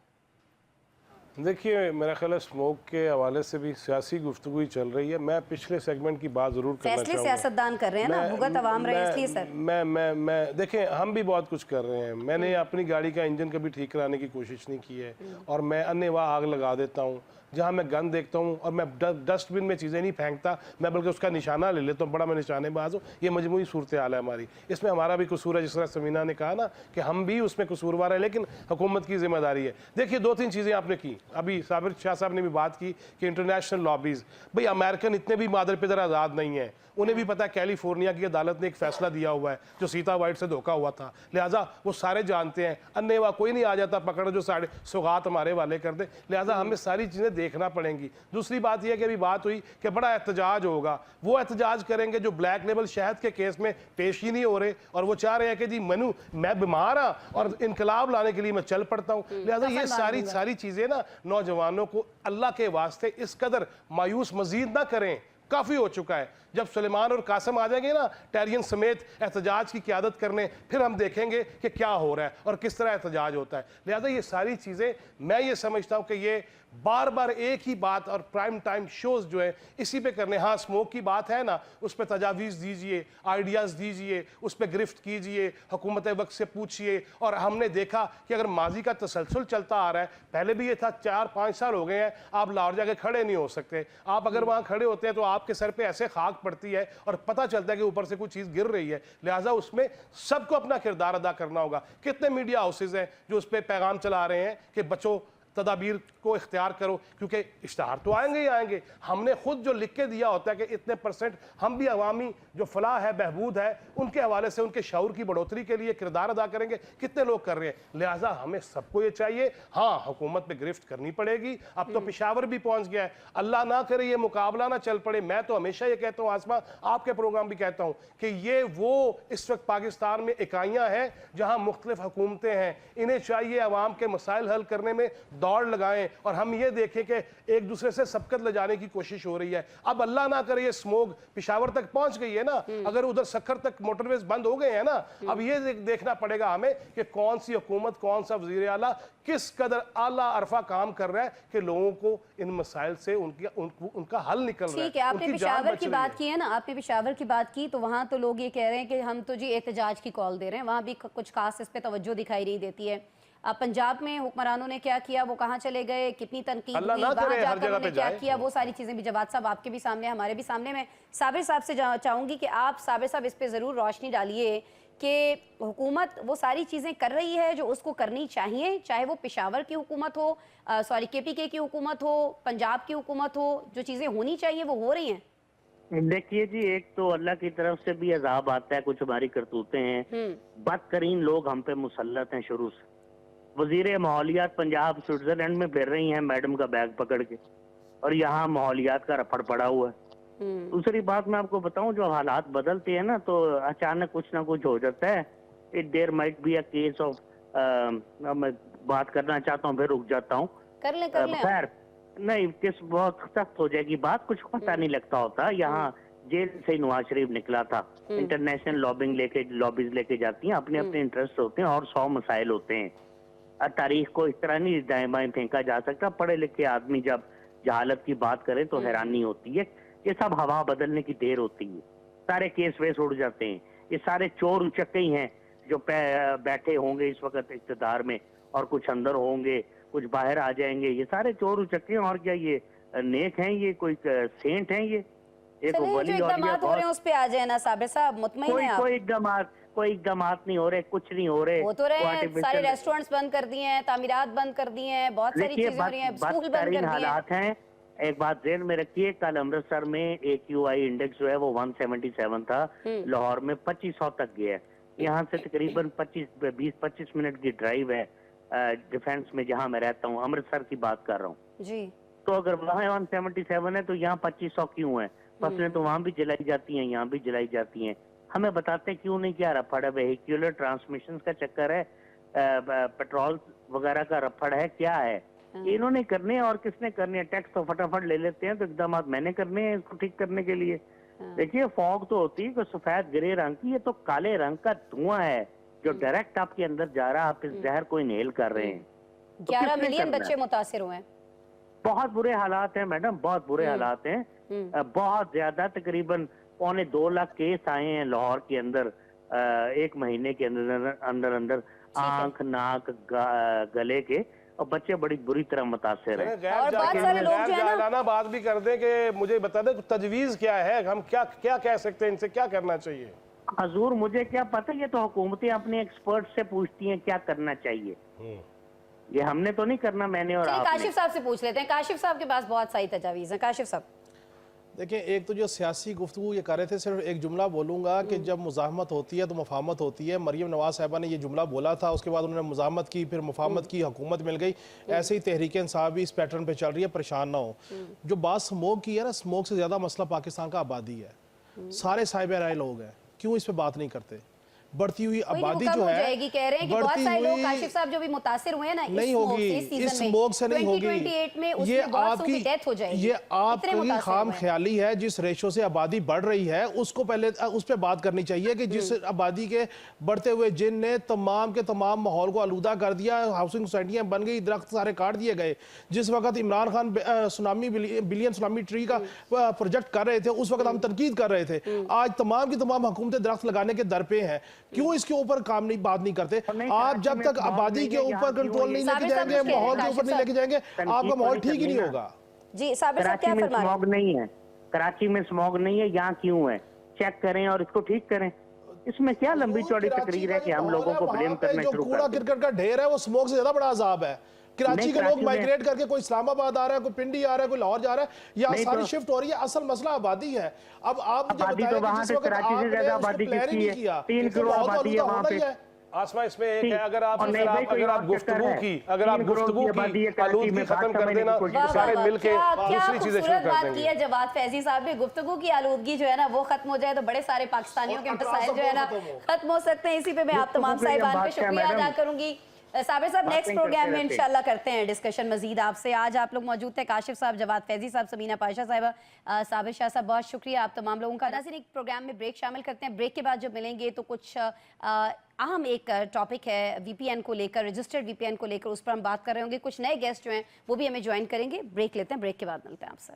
देखिए मेरा ख्याल है स्मोक के हवाले से भी सियासी गुफ्तगू ही चल रही है। मैं पिछले सेगमेंट की बात जरूर करना चाहूँगा। सियासतदान कर रहे हैं ना, भुगत अवाम रहे इसलिए सर। मैं देखें हम भी बहुत कुछ कर रहे हैं। मैंने अपनी गाड़ी का इंजन कभी ठीक कराने की कोशिश नहीं की है और मैं अन्यवाह आग लगा देता हूँ। जहाँ मैं गंद देखता हूँ और मैं डस्टबिन में चीज़ें नहीं फेंकता, मैं बल्कि उसका निशाना ले लेता हूँ। बड़ा मैं निशानेबाज हूँ। ये मजमूई सूरत हाल है हमारी, इसमें हमारा भी कसूर है। जिस तरह समीना ने कहा ना कि हम भी उसमें कसूरवार है, लेकिन हुकूमत की जिम्मेदारी है। देखिए 2-3 चीज़ें आपने की, अभी साबिर शाह साहब ने भी बात की कि इंटरनेशनल लॉबीज़, भाई अमेरिकन इतने भी मादर पिदर आज़ाद नहीं है। उन्हें भी पता है कैलिफोर्निया की अदालत ने एक फैसला दिया हुआ है जो सीता वाइट से धोखा हुआ था, लिहाजा वो सारे जानते हैं। अन्यवा कोई नहीं आ जाता पकड़ जो साढ़े सौगात हमारे वाले कर दे। लिहाजा हमें सारी चीज़ें देखना पड़ेंगी। दूसरी बात यह है कि अभी बात हुई कि बड़ा एहतजाज होगा, वो एहतजाज करेंगे जो ब्लैक लेबल शहद के केस में पेश ही नहीं हो रहे और वो चाह रहे हैं कि जी मैं बीमार हाँ और इनकलाब लाने के लिए मैं चल पड़ता हूँ। लिहाजा ये सारी चीज़ें ना नौजवानों को अल्लाह के वास्ते इस कदर मायूस मजीद ना करें, काफ़ी हो चुका है। जब सुलेमान और कासम आ जाएंगे ना टैरियन समेत एहतजाज की क़यादत करने, फिर हम देखेंगे कि क्या हो रहा है और किस तरह एहतजाज होता है। लिहाजा ये सारी चीज़ें मैं ये समझता हूँ कि ये बार बार एक ही बात और प्राइम टाइम शोज़ जो है इसी पे करने। हाँ स्मोक की बात है ना, उस पर तजावीज़ दीजिए, आइडियाज़ दीजिए, उस पर गिरफ्त कीजिए, हुकूमत वक्त से पूछिए। और हमने देखा कि अगर माजी का तसलसल चलता आ रहा है, पहले भी ये था 4-5 साल हो गए हैं, आप लाहौर जाके खड़े नहीं हो सकते। आप अगर वहाँ खड़े होते हैं तो आपके सर पे ऐसे खाक पड़ती है और पता चलता है कि ऊपर से कोई चीज़ गिर रही है। लिहाजा उसमें सबको अपना किरदार अदा करना होगा। कितने मीडिया हाउसेज हैं जो उस पर पैगाम चला रहे हैं कि बच्चों तदाबीर को इख्तियार करो, क्योंकि इश्तहार तो आएंगे ही आएंगे। हमने खुद जो लिख के दिया होता है कि इतने % हम भी अवामी जो फलाह है, बहबूद है, उनके हवाले से उनके शऊर की बढ़ोतरी के लिए किरदार अदा करेंगे। कितने लोग कर रहे हैं। लिहाजा हमें सबको ये चाहिए, हाँ हुकूमत पे गिरफ्त करनी पड़ेगी। अब तो पेशावर भी पहुंच गया है, अल्लाह ना करे ये मुकाबला ना चल पड़े। मैं तो हमेशा ये कहता हूँ, आसमा आपके प्रोग्राम भी कहता हूँ कि ये वो इस वक्त पाकिस्तान में इकाइयाँ हैं जहाँ मुख्तलिफ हुकूमतें हैं। इन्हें चाहिए अवाम के मसाइल हल करने में दौड़ लगाएं और हम ये देखें कि एक दूसरे से सबकत ले जाने की कोशिश हो रही है। अब अल्लाह ना करे ये स्मोक पेशावर तक पहुंच गई है ना, अगर उधर सक्खर तक मोटरवेज बंद हो गए हैं ना, अब ये देखना पड़ेगा हमें कि कौन सी हुकूमत, कौन सा वजीर आला किस कदर आला अरफा काम कर रहा है कि लोगों को इन मसाइल से उनका हल निकल रहा है। ठीक है, आपने पेशावर की बात की है ना, आपने पेशावर की बात की तो वहाँ तो लोग ये कह रहे हैं कि हम तो जी एहतजाज की कॉल दे रहे हैं, वहाँ भी कुछ खास इस पे तवज्जो दिखाई नहीं देती है। पंजाब में हुक्मरानों ने क्या किया, वो कहाँ चले गए, कितनी तनकीद हुई, ना वहाँ करे, हर जाकर जगह उन्होंने पे क्या जाए। किया, वो सारी चीज़ें भी जवाद साहब आपके भी सामने, हमारे भी सामने। मैं साबिर साहब से चाहूँगी कि आप साबिर साहब इस पर ज़रूर रोशनी डालिए कि हुकूमत वो सारी चीज़ें कर रही है जो उसको करनी चाहिए, चाहे वो पेशावर की हुकूमत हो, सॉरी KPK की हुकूमत हो, पंजाब की हुकूमत हो, जो चीज़ें होनी चाहिए वो हो रही हैं। देखिए जी, एक तो अल्लाह की तरफ से भी अजाब आता है, कुछ हमारी करतूतें हैं, बदतरीन लोग हम पे मुसल्लत हैं शुरू से। वजीर माहौलियात पंजाब स्विट्जरलैंड में फिर रही हैं मैडम का बैग पकड़ के, और यहाँ माहौलियात का रफड़ पड़ा हुआ है। दूसरी बात मैं आपको बताऊं, जो हालात बदलते हैं ना तो अचानक कुछ ना कुछ हो जाता है। It there might be a case of, मैं बात करना चाहता हूँ फिर रुक जाता हूँ। कर लें खैर नहीं, किस बहुत सख्त हो जाएगी बात, कुछ पता नहीं लगता होता। यहाँ जेल से नवाज शरीफ निकला था, इंटरनेशनल लॉबीज लेके जाती हैं, अपने अपने इंटरेस्ट होते हैं और 100 मसाइल होते हैं। तारीख को इस तरह नहीं दाएं बाएं फेंका जा सकता। पढ़े लिखे आदमी जब जहालत की बात करे तो हैरानी होती है। ये सब हवा बदलने की देर होती है, सारे केस वेस उड़ जाते हैं। ये सारे चोर उचक्के ही हैं जो बैठे होंगे इस वक्त इक़्तिदार में, और कुछ अंदर होंगे, कुछ बाहर आ जाएंगे। ये सारे चोर उचक्के हैं, और क्या ये नेक हैं, ये कोई सेंट हैं? ये एक वली जो इक़दामात हो रहे हैं उस पे आ जाए ना साबिर साहब, मुतमईन हैं आप? कोई इक़दामात नहीं हो रहे, कुछ नहीं हो रहे। हो तो रहे हैं, सारे रेस्टोरेंट्स बंद कर दिए हैं, तामीरात बंद कर दिए हैं, बहुत सारी चीजें हो रही हैं, स्कूल बंद कर दिए हैं। हालात हैं। एक बात ध्यान में रखिए, कल अमृतसर में AQI इंडेक्स जो है वो 177 था, लाहौर में 2500 तक गया। यहाँ से तकरीबन 20-25 मिनट की ड्राइव है डिफेंस में, जहाँ मैं रहता हूँ, अमृतसर की बात कर रहा हूँ जी। तो अगर वहाँ 177 है तो यहाँ 2500 क्यों है? फसलें तो वहाँ भी जलाई जाती हैं, यहाँ भी जलाई जाती हैं। हमें बताते हैं क्यों नहीं, क्या रफड़ है? वेहिकुलर ट्रांसमिशन का चक्कर है, पेट्रोल वगैरह का रफड़ है, क्या है? इन्होंने करने हैं, और किसने करने हैं? टैक्स तो फटाफट ले लेते हैं, तो इकदाम मैंने करने हैं इसको ठीक करने के लिए। देखिए, फॉग तो होती है कि सफेद ग्रे रंग की, ये तो काले रंग का धुआं है जो डायरेक्ट आपके अंदर जा रहा है। आप इस जहर को इनहेल कर रहे हैं। 11 मिलियन बच्चे मुतासिर हुए हैं। बहुत बुरे हालात हैं मैडम, बहुत बुरे हालात हैं, बहुत ज्यादा। तकरीबन 2.25 लाख केस आए हैं लाहौर के अंदर 1 महीने के अंदर आंख, नाक, गले के, और बच्चे बड़ी बुरी तरह मुतासिर हैं। और बहुत सारे लोग जो है ना, बात भी कर दें कि मुझे बता दें तजवीज क्या है, हम क्या क्या कह सकते हैं, इनसे क्या करना चाहिए? हजूर मुझे क्या पता, ये तो हुकूमतें अपने एक्सपर्ट से पूछती हैं क्या करना चाहिए। ये हमने तो नहीं करना, मैंने और आपने। काशिफ साहब से पूछ लेते हैं। काशिफ साहब के पास बहुत सारी तजावीज़ हैं। काशिफ साहब देखिए, एक तो जो सियासी गुफ्तगू ये कर रहे थे, सिर्फ एक जुमला बोलूँगा कि जब मुज़ाहमत होती है तो मुफाहमत होती है। मरीम नवाज साहिबा ने ये जुमला बोला था, उसके बाद उन्होंने मुज़ाहमत की, फिर मुफाहमत की, हुकूमत मिल गई। ऐसे ही तहरीक इंसाफ भी इस पैटर्न पे चल रही है, परेशान ना हो। जो बात स्मोक की है ना, स्मोक से ज़्यादा मसला पाकिस्तान का आबादी है। सारे साहिब राय लोग हैं, क्यों इस पर बात नहीं करते? बढ़ती हुई आबादी जो है, कह रहे हैं कि बहुत सारे लोग काशिफ साहब जो भी मुतासिर हुए हैं ना, नहीं होगी, इस स्मोक से नहीं होगी। 2028 में ये आपकी डेथ हो जाएगी। ये आपकी खाम ख्याली है। जिस रेशो से आबादी बढ़ रही है उसको पहले उस पर बात करनी चाहिए कि जिस आबादी के बढ़ते हुए जिन ने तमाम के तमाम माहौल को आलूदा कर दिया, हाउसिंग सोसाइटियां बन गई, दरख्त सारे काट दिए गए। जिस वक्त Imran Khan tsunami billion tsunami tree का प्रोजेक्ट कर रहे थे, उस वक्त हम तनकीद कर रहे थे। आज तमाम की तमाम हुकूमतें दरख्त लगाने के दर पे हैं, क्यों इसके ऊपर काम नहीं, बात नहीं करते? आप जब तक आबादी के ऊपर कंट्रोल नहीं लेके जाएंगे, माहौल के ऊपर नहीं लेके जाएंगे, आपका माहौल ठीक ही नहीं होगा। जी साबिर साहब क्या फरमा रहे हैं? स्मॉग नहीं है, कराची में स्मॉग नहीं है, यहाँ क्यों है? चेक करें और इसको ठीक करें। इसमें क्या लंबी चौड़ी तकरीर है कि हम लोगों को ब्लेम करना शुरू कर दें? कूड़ा क्रिकेट का ढेर है, वो स्मोक से ज्यादा बड़ा अजाब है। कराची के लोग माइग्रेट करके कोई इस्लामाबाद आ रहा है, कोई पिंडी आ रहा है, कोई लाहौर जा रहा है, यहाँ सारी शिफ्ट हो रही है। असल मसला आबादी है। अब आप मुझे बताएं कि जिस वक्त आपने उसको प्लान ही नहीं किया, 3 करोड़ आबादी है वहाँ पे। आसमा इसमें एक है, अगर आप गुफ्तगू की आलूदगी खत्म कर देना, सारे मिलके दूसरी चीजें शुरू कर देंगे। किया जवाद फैजी साहब ने, गुफ्तगू की आलूदगी जो है ना वो खत्म हो जाए तो बड़े सारे पाकिस्तानियों के मसाइल जो है ना खत्म हो सकते हैं। इसी पे मैं आप तमाम साहिबान पे शुक्रिया अदा करूंगी। साबिर साहब नेक्स्ट प्रोग्राम में इंशाल्लाह करते हैं डिस्कशन मजीद आपसे। आज आप लोग मौजूद थे, काशिफ साहब, जवाद फैजी साहब, सबीना पाशा साहिबा, साबिर शाह साहब, बहुत शुक्रिया आप तमाम लोगों का। नाज़रीन, एक प्रोग्राम में ब्रेक शामिल करते हैं। ब्रेक के बाद जब मिलेंगे तो कुछ अहम एक टॉपिक है VPN को लेकर, रजिस्टर्ड VPN को लेकर, उस पर हम बात कर रहे होंगे। कुछ नए गेस्ट जो हैं वो भी हमें ज्वाइन करेंगे। ब्रेक लेते हैं, ब्रेक के बाद मिलते हैं आपसे।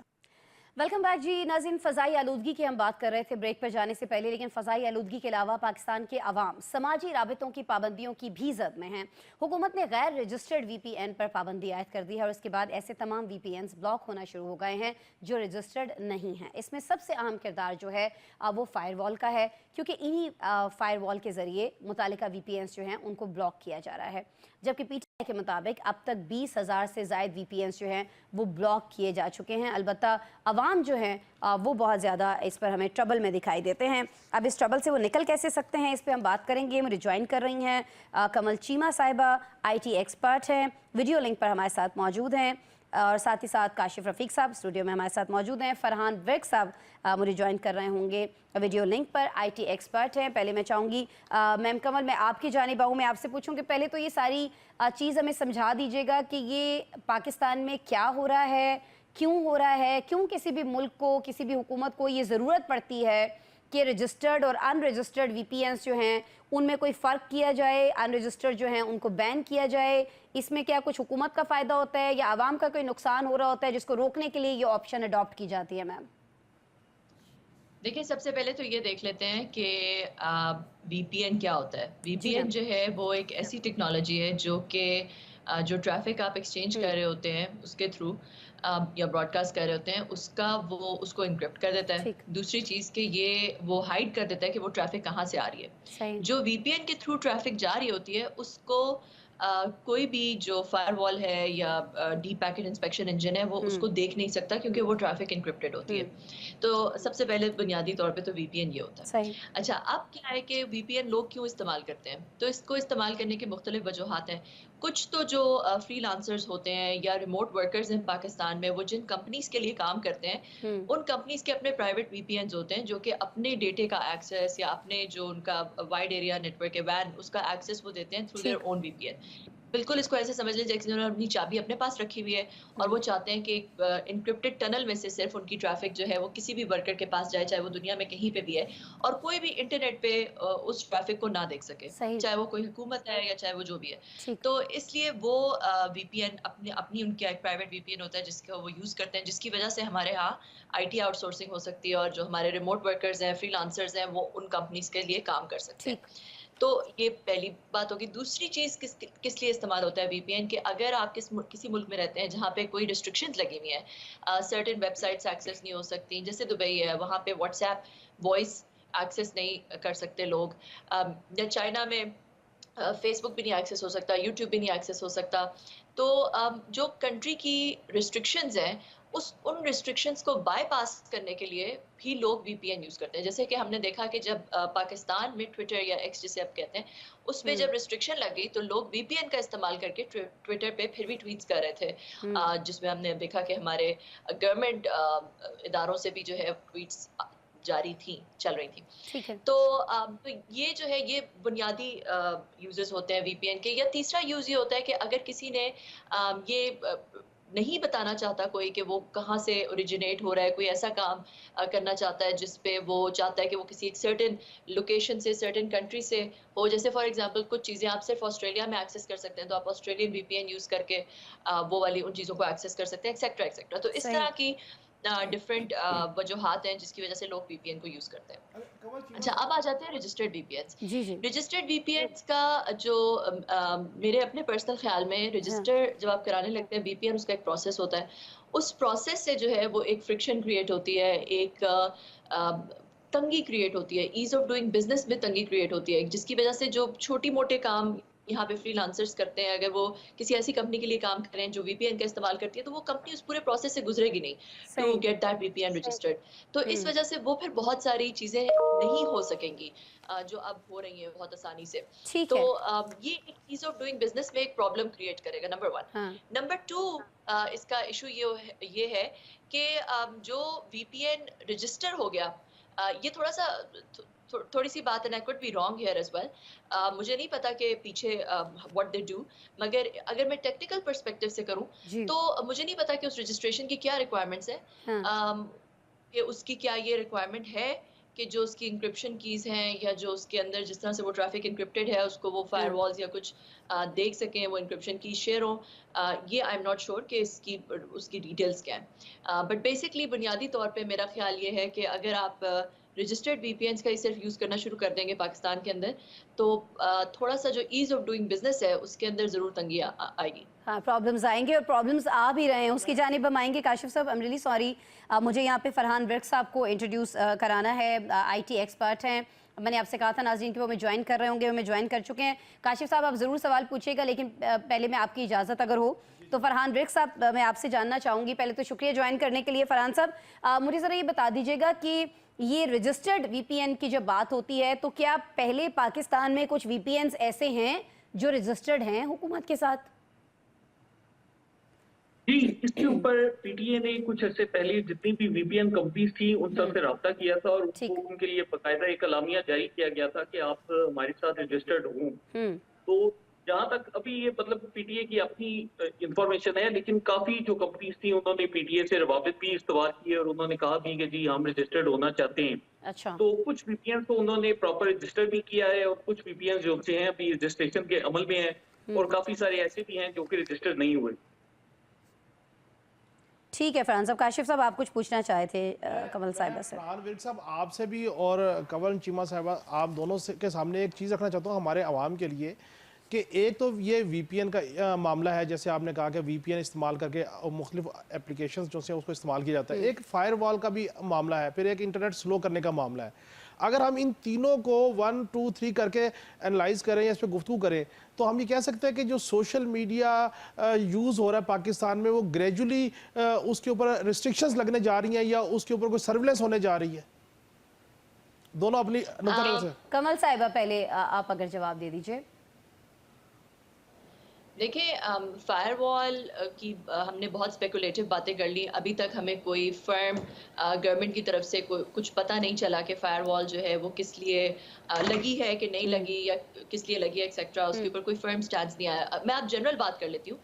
वेलकम बैक जी। नाज़रीन, फ़ज़ाई आलूदगी की हम बात कर रहे थे ब्रेक पर जाने से पहले, लेकिन फ़ज़ाई आलूदगी के अलावा पाकिस्तान के अवाम समाजी राबितों की पाबंदियों की भी जद में हैं। हुकूमत ने गैर रजिस्टर्ड VPN पर पाबंदी आयद कर दी है और उसके बाद ऐसे तमाम VPNs ब्लॉक होना शुरू हो गए हैं जो रजिस्टर्ड नहीं हैं। इसमें सबसे अहम किरदार जो है वो फायरवॉल का है, क्योंकि इन्हीं फायरवॉल के ज़रिए मुतालिका VPNs जो हैं उनको ब्लॉक किया जा रहा है। जबकि PTI के मुताबिक अब तक 20,000 से ज़ायद VPNs जो हैं वो ब्लॉक किए जा चुके हैं। अलबत्ता अवाम जो हैं वो बहुत ज़्यादा इस पर हमें ट्रबल में दिखाई देते हैं। अब इस ट्रबल से वो निकल कैसे सकते हैं, इस पर हम बात करेंगे। मुझे ज्वाइन कर रही हैं कमल चीमा साहिबा, IT एक्सपर्ट हैं, वीडियो लिंक पर हमारे साथ मौजूद हैं, और साथ ही साथ काशिफ रफ़ीक साहब स्टूडियो में हमारे साथ मौजूद हैं। फरहान विर्क साहब मुझे ज्वाइन कर रहे होंगे वीडियो लिंक पर, IT एक्सपर्ट हैं। पहले मैं चाहूँगी मैम कमल, मैं आपकी जानिब आऊँ, मैं आपसे पूछूँ कि पहले तो ये सारी चीज़ हमें समझा दीजिएगा कि ये पाकिस्तान में क्या हो रहा है, क्यों हो रहा है, क्यों किसी भी मुल्क को, किसी भी हुकूमत को ये ज़रूरत पड़ती है कि रजिस्टर्ड और अनरजिस्टर्ड VPNs जो हैं उनमें कोई फ़र्क किया जाए, अनरजिस्टर्ड जो हैं उनको बैन किया जाए। इसमें क्या कुछ हुकूमत का फ़ायदा होता है या आवाम का कोई नुकसान हो रहा होता है जिसको रोकने के लिए ये ऑप्शन अडॉप्ट की जाती है? मैम देखिए, सबसे पहले तो ये देख लेते हैं कि VPN क्या होता है। VPN जो है वो एक ऐसी टेक्नोलॉजी है जो कि जो ट्रैफिक आप एक्सचेंज कर रहे होते हैं उसके थ्रू या ब्रॉडकास्ट कर रहे होते हैं उसको इनक्रिप्ट कर देता है। दूसरी चीज़ कि ये वो हाइड कर देता है कि वो ट्रैफिक कहाँ से आ रही है। जो VPN के थ्रू ट्रैफिक जा रही होती है उसको कोई भी जो फायरवॉल है या डीप पैकेट इंस्पेक्शन इंजन है वो उसको देख नहीं सकता, क्योंकि वो ट्रैफिक इनक्रिप्टेड होती है। तो सबसे पहले बुनियादी तौर पे तो VPN ये होता है। अच्छा, अब क्या है कि VPN लोग क्यों इस्तेमाल करते हैं? तो इसको इस्तेमाल करने की मुख्तलिफ वजूहात हैं। कुछ तो जो फ्रीलांसर्स होते हैं या रिमोट वर्कर्स हैं पाकिस्तान में, वो जिन कंपनीज के लिए काम करते हैं उन कंपनीज के अपने प्राइवेट VPNs होते हैं जो कि अपने डेटे का एक्सेस या अपने जो उनका वाइड एरिया नेटवर्क है WAN, उसका एक्सेस वो देते हैं थ्रू देयर ओन VPN। बिल्कुल इसको ऐसे समझ लीजिए कि उन्होंने अपनी चाबी अपने पास रखी हुई है और वो चाहते हैं कि एक इनक्रिप्टेड टनल में से सिर्फ उनकी ट्रैफिक जो है वो किसी भी वर्कर के पास जाए, चाहे वो दुनिया में कहीं पे भी है, और कोई भी इंटरनेट पे उस ट्रैफिक को ना देख सके, चाहे वो कोई हुकूमत है या चाहे वो जो भी है। तो इसलिए वो VPN अपनी उनका एक प्राइवेट VPN होता है जिसको वो यूज करते हैं, जिसकी वजह से हमारे यहाँ IT आउटसोर्सिंग हो सकती है और जो हमारे रिमोट वर्कर्स हैं, फ्रीलांसर्स हैं, वो उन कंपनीज के लिए काम कर सकते हैं। तो ये पहली बात होगी। दूसरी चीज़ किस लिए इस्तेमाल होता है VPN के, अगर आप किसी मुल्क में रहते हैं जहाँ पे कोई रिस्ट्रिक्शंस लगी हुई हैं, सर्टेन वेबसाइट्स एक्सेस नहीं हो सकती, जैसे दुबई है वहाँ पे WhatsApp वॉइस एक्सेस नहीं कर सकते लोग, या चाइना में फेसबुक भी नहीं एक्सेस हो सकता, यूट्यूब भी नहीं एक्सेस हो सकता। तो जो कंट्री की रिस्ट्रिक्शंस हैं उन रिस्ट्रिक्शंस को बाईपास करने के लिए भी लोग VPN यूज करते हैं। जैसे कि हमने देखा कि जब पाकिस्तान में ट्विटर या X जिसे आप कहते हैं उस पे जब रिस्ट्रिक्शन लग गई तो लोग VPN का इस्तेमाल करके ट्विटर पे फिर भी ट्वीट्स कर रहे थे, जिसमें हमने देखा कि हमारे गवर्नमेंट इदारों से भी जो है ट्वीट्स जारी थी, चल रही थी। ठीक है। तो ये जो है ये बुनियादी यूजेस होते हैं VPN के। या तीसरा यूज ये होता है कि अगर किसी ने ये नहीं बताना चाहता कोई कि वो कहाँ से ओरिजिनेट हो रहा है, कोई ऐसा काम करना चाहता है जिस पे वो चाहता है कि वो किसी एक सर्टेन लोकेशन से, सर्टेन कंट्री से हो, जैसे फॉर एग्जांपल कुछ चीज़ें आप सिर्फ ऑस्ट्रेलिया में एक्सेस कर सकते हैं तो आप ऑस्ट्रेलियन VPN यूज़ करके वो वाली उन चीज़ों को एक्सेस कर सकते हैं, एक्सेट्रा एक्सेट्रा। तो इस तरह की डिफरेंट वजूहात हैं जिसकी वजह से लोग VPN को यूज करते हैं। अच्छा, अब आ जाते हैं रजिस्टर्ड VPNs। रजिस्टर्ड VPNs का जो मेरे अपने पर्सनल ख्याल में रजिस्टर जब आप कराने लगते हैं VPN, उसका एक प्रोसेस होता है। उस प्रोसेस से जो है वो एक फ्रिक्शन क्रिएट होती है, एक तंगी क्रिएट होती है, ईज ऑफ डूइंग बिजनेस में तंगी क्रिएट होती है, जिसकी वजह से जो छोटी मोटे काम यहाँ पे फ्रीलांसर्स करते हैं, अगर वो किसी ऐसी कंपनी के लिए काम करें जो VPN का इस्तेमाल करती है तो वो कंपनी उस पूरे प्रोसेस से गुजरेगी नहीं to get that VPN registered. तो इस वजह से वो फिर बहुत सारी चीजें नहीं हो सकेंगी जो अब हो रही हैं बहुत आसानी से। तो ये एक ईज ऑफ डूइंग बिजनेस में एक प्रॉब्लम क्रिएट करेगा, नंबर 1। नंबर 2, इसका इशू ये है कि जो VPN रजिस्टर हो गया, ये थोड़ा सा थोड़ी सी बात है, I could be wrong here as well, मुझे नहीं पता कि पीछे व्हाट दे डू, मगर अगर मैं टेक्निकल पर्सपेक्टिव से करूं तो मुझे नहीं पता कि उस रजिस्ट्रेशन की क्या रिक्वायरमेंट्स है, कि उसकी क्या ये रिक्वायरमेंट है कि जो उसकी इंक्रिप्शन कीज हैं या जो उसके अंदर जिस तरह से वो ट्रैफिक इंक्रिप्टेड है उसको वो फायरवॉल्स या कुछ देख सकें, वो इंक्रिप्शन की शेयर हो, ये आई एम नॉट श्योर कि इसकी उसकी डिटेल्स क्या हैं। बट बेसिकली बुनियादी तौर पे मेरा ख्याल ये है कि अगर आप रजिस्टर्ड वीपीएन्स का ही सिर्फ यूज़ करना शुरू कर देंगे पाकिस्तान के अंदर, तो थोड़ा सा जो ईज़ ऑफ डूइंग बिजनेस है उसके अंदर ज़रूर तंगी आएगी। हाँ, प्रॉब्लम्स आएंगे और प्रॉब्लम्स आ भी रहे हैं, उसकी जानिब हम आएंगे। काशिफ साहब, आई एम रियली सॉरी, मुझे यहाँ पे फरहान विर्क साहब को इंट्रोड्यूस कराना है, आईटी एक्सपर्ट हैं। मैंने आपसे कहा था नाज़रीन कि वो हमें ज्वाइन कर रहे होंगे, हमें ज्वाइन कर चुके हैं। काशिफ साहब, आप ज़रूर सवाल पूछिएगा, लेकिन पहले मैं आपकी इजाज़त अगर हो तो फरहान विर्क साहब, मैं आपसे जानना चाहूँगी, पहले तो शुक्रिया ज्वाइन करने के लिए। फरहान साहब, मुझे ज़रा ये बता दीजिएगा कि ये रजिस्टर्ड वीपीएन की जब बात होती है तो क्या पहले पाकिस्तान में कुछ वीपीएन्स ऐसे हैं जो रजिस्टर्ड हैं हुकूमत के साथ? जी, इसके ऊपर पीटीए ने कुछ अर्से पहले जितनी भी वीपीएन कंपनीज थी उन सबसे रब्ता किया था और उनके लिए बाकायदा एक अलामिया जारी किया गया था कि आप हमारे साथ रजिस्टर्ड हों। तो जहां तक अभी ये मतलब पीटीए की अपनी इंफॉर्मेशन है, लेकिन काफी जो कंपनीज थी उन्होंने पीटीए से रवाबित भी इस्तवार किए और उन्होंने कहा भी कि जी हम रजिस्टर्ड होना चाहते हैं। अच्छा। तो कुछ वीपीएन को उन्होंने प्रॉपर रजिस्टर भी किया है और कुछ वीपीएन जो हैं अभी रजिस्ट्रेशन के अमल में हैं और काफी सारे ऐसे भी हैं जो कि रजिस्टर्ड नहीं हुए। ठीक है फरहान साहब। काशिफ साहब, आप कुछ पूछना चाहे थे कमल साहिबा से? फरहान विर्क साहब, आपसे भी और कंवल चीमा साहिबा, आप दोनों के सामने एक चीज़ रखना चाहता हूँ हमारे आवाम के लिए कि एक तो ये वीपीएन का मामला है, जैसे आपने कहा कि वीपीएन इस्तेमाल करके मुख्तलिफ एप्लीकेशन जो से उसको इस्तेमाल किया जाता है। एक फायरवॉल का भी मामला है, फिर एक इंटरनेट स्लो करने का मामला है। अगर हम इन तीनों को 1, 2, 3 करके एनालाइज करें या इस पर गुफ्तगू करें तो हम ये कह सकते हैं कि जो सोशल मीडिया यूज़ हो रहा है पाकिस्तान में वो ग्रेजुअली उसके ऊपर रिस्ट्रिक्शंस लगने जा रही हैं या उसके ऊपर कोई सर्विलेंस होने जा रही है। दोनों अपनी नजर से। कमल साहिबा, पहले आप अगर जवाब दे दीजिए। देखिए, फायरवॉल की हमने बहुत स्पेकुलेटिव बातें कर ली। अभी तक हमें कोई फर्म गवर्नमेंट की तरफ से कुछ पता नहीं चला कि फायरवॉल जो है वो किस लिए लगी है कि नहीं लगी या किस लिए लगी है एक्सेट्रा। उसके ऊपर कोई फर्म स्टैंड नहीं आया। मैं आप जनरल बात कर लेती हूँ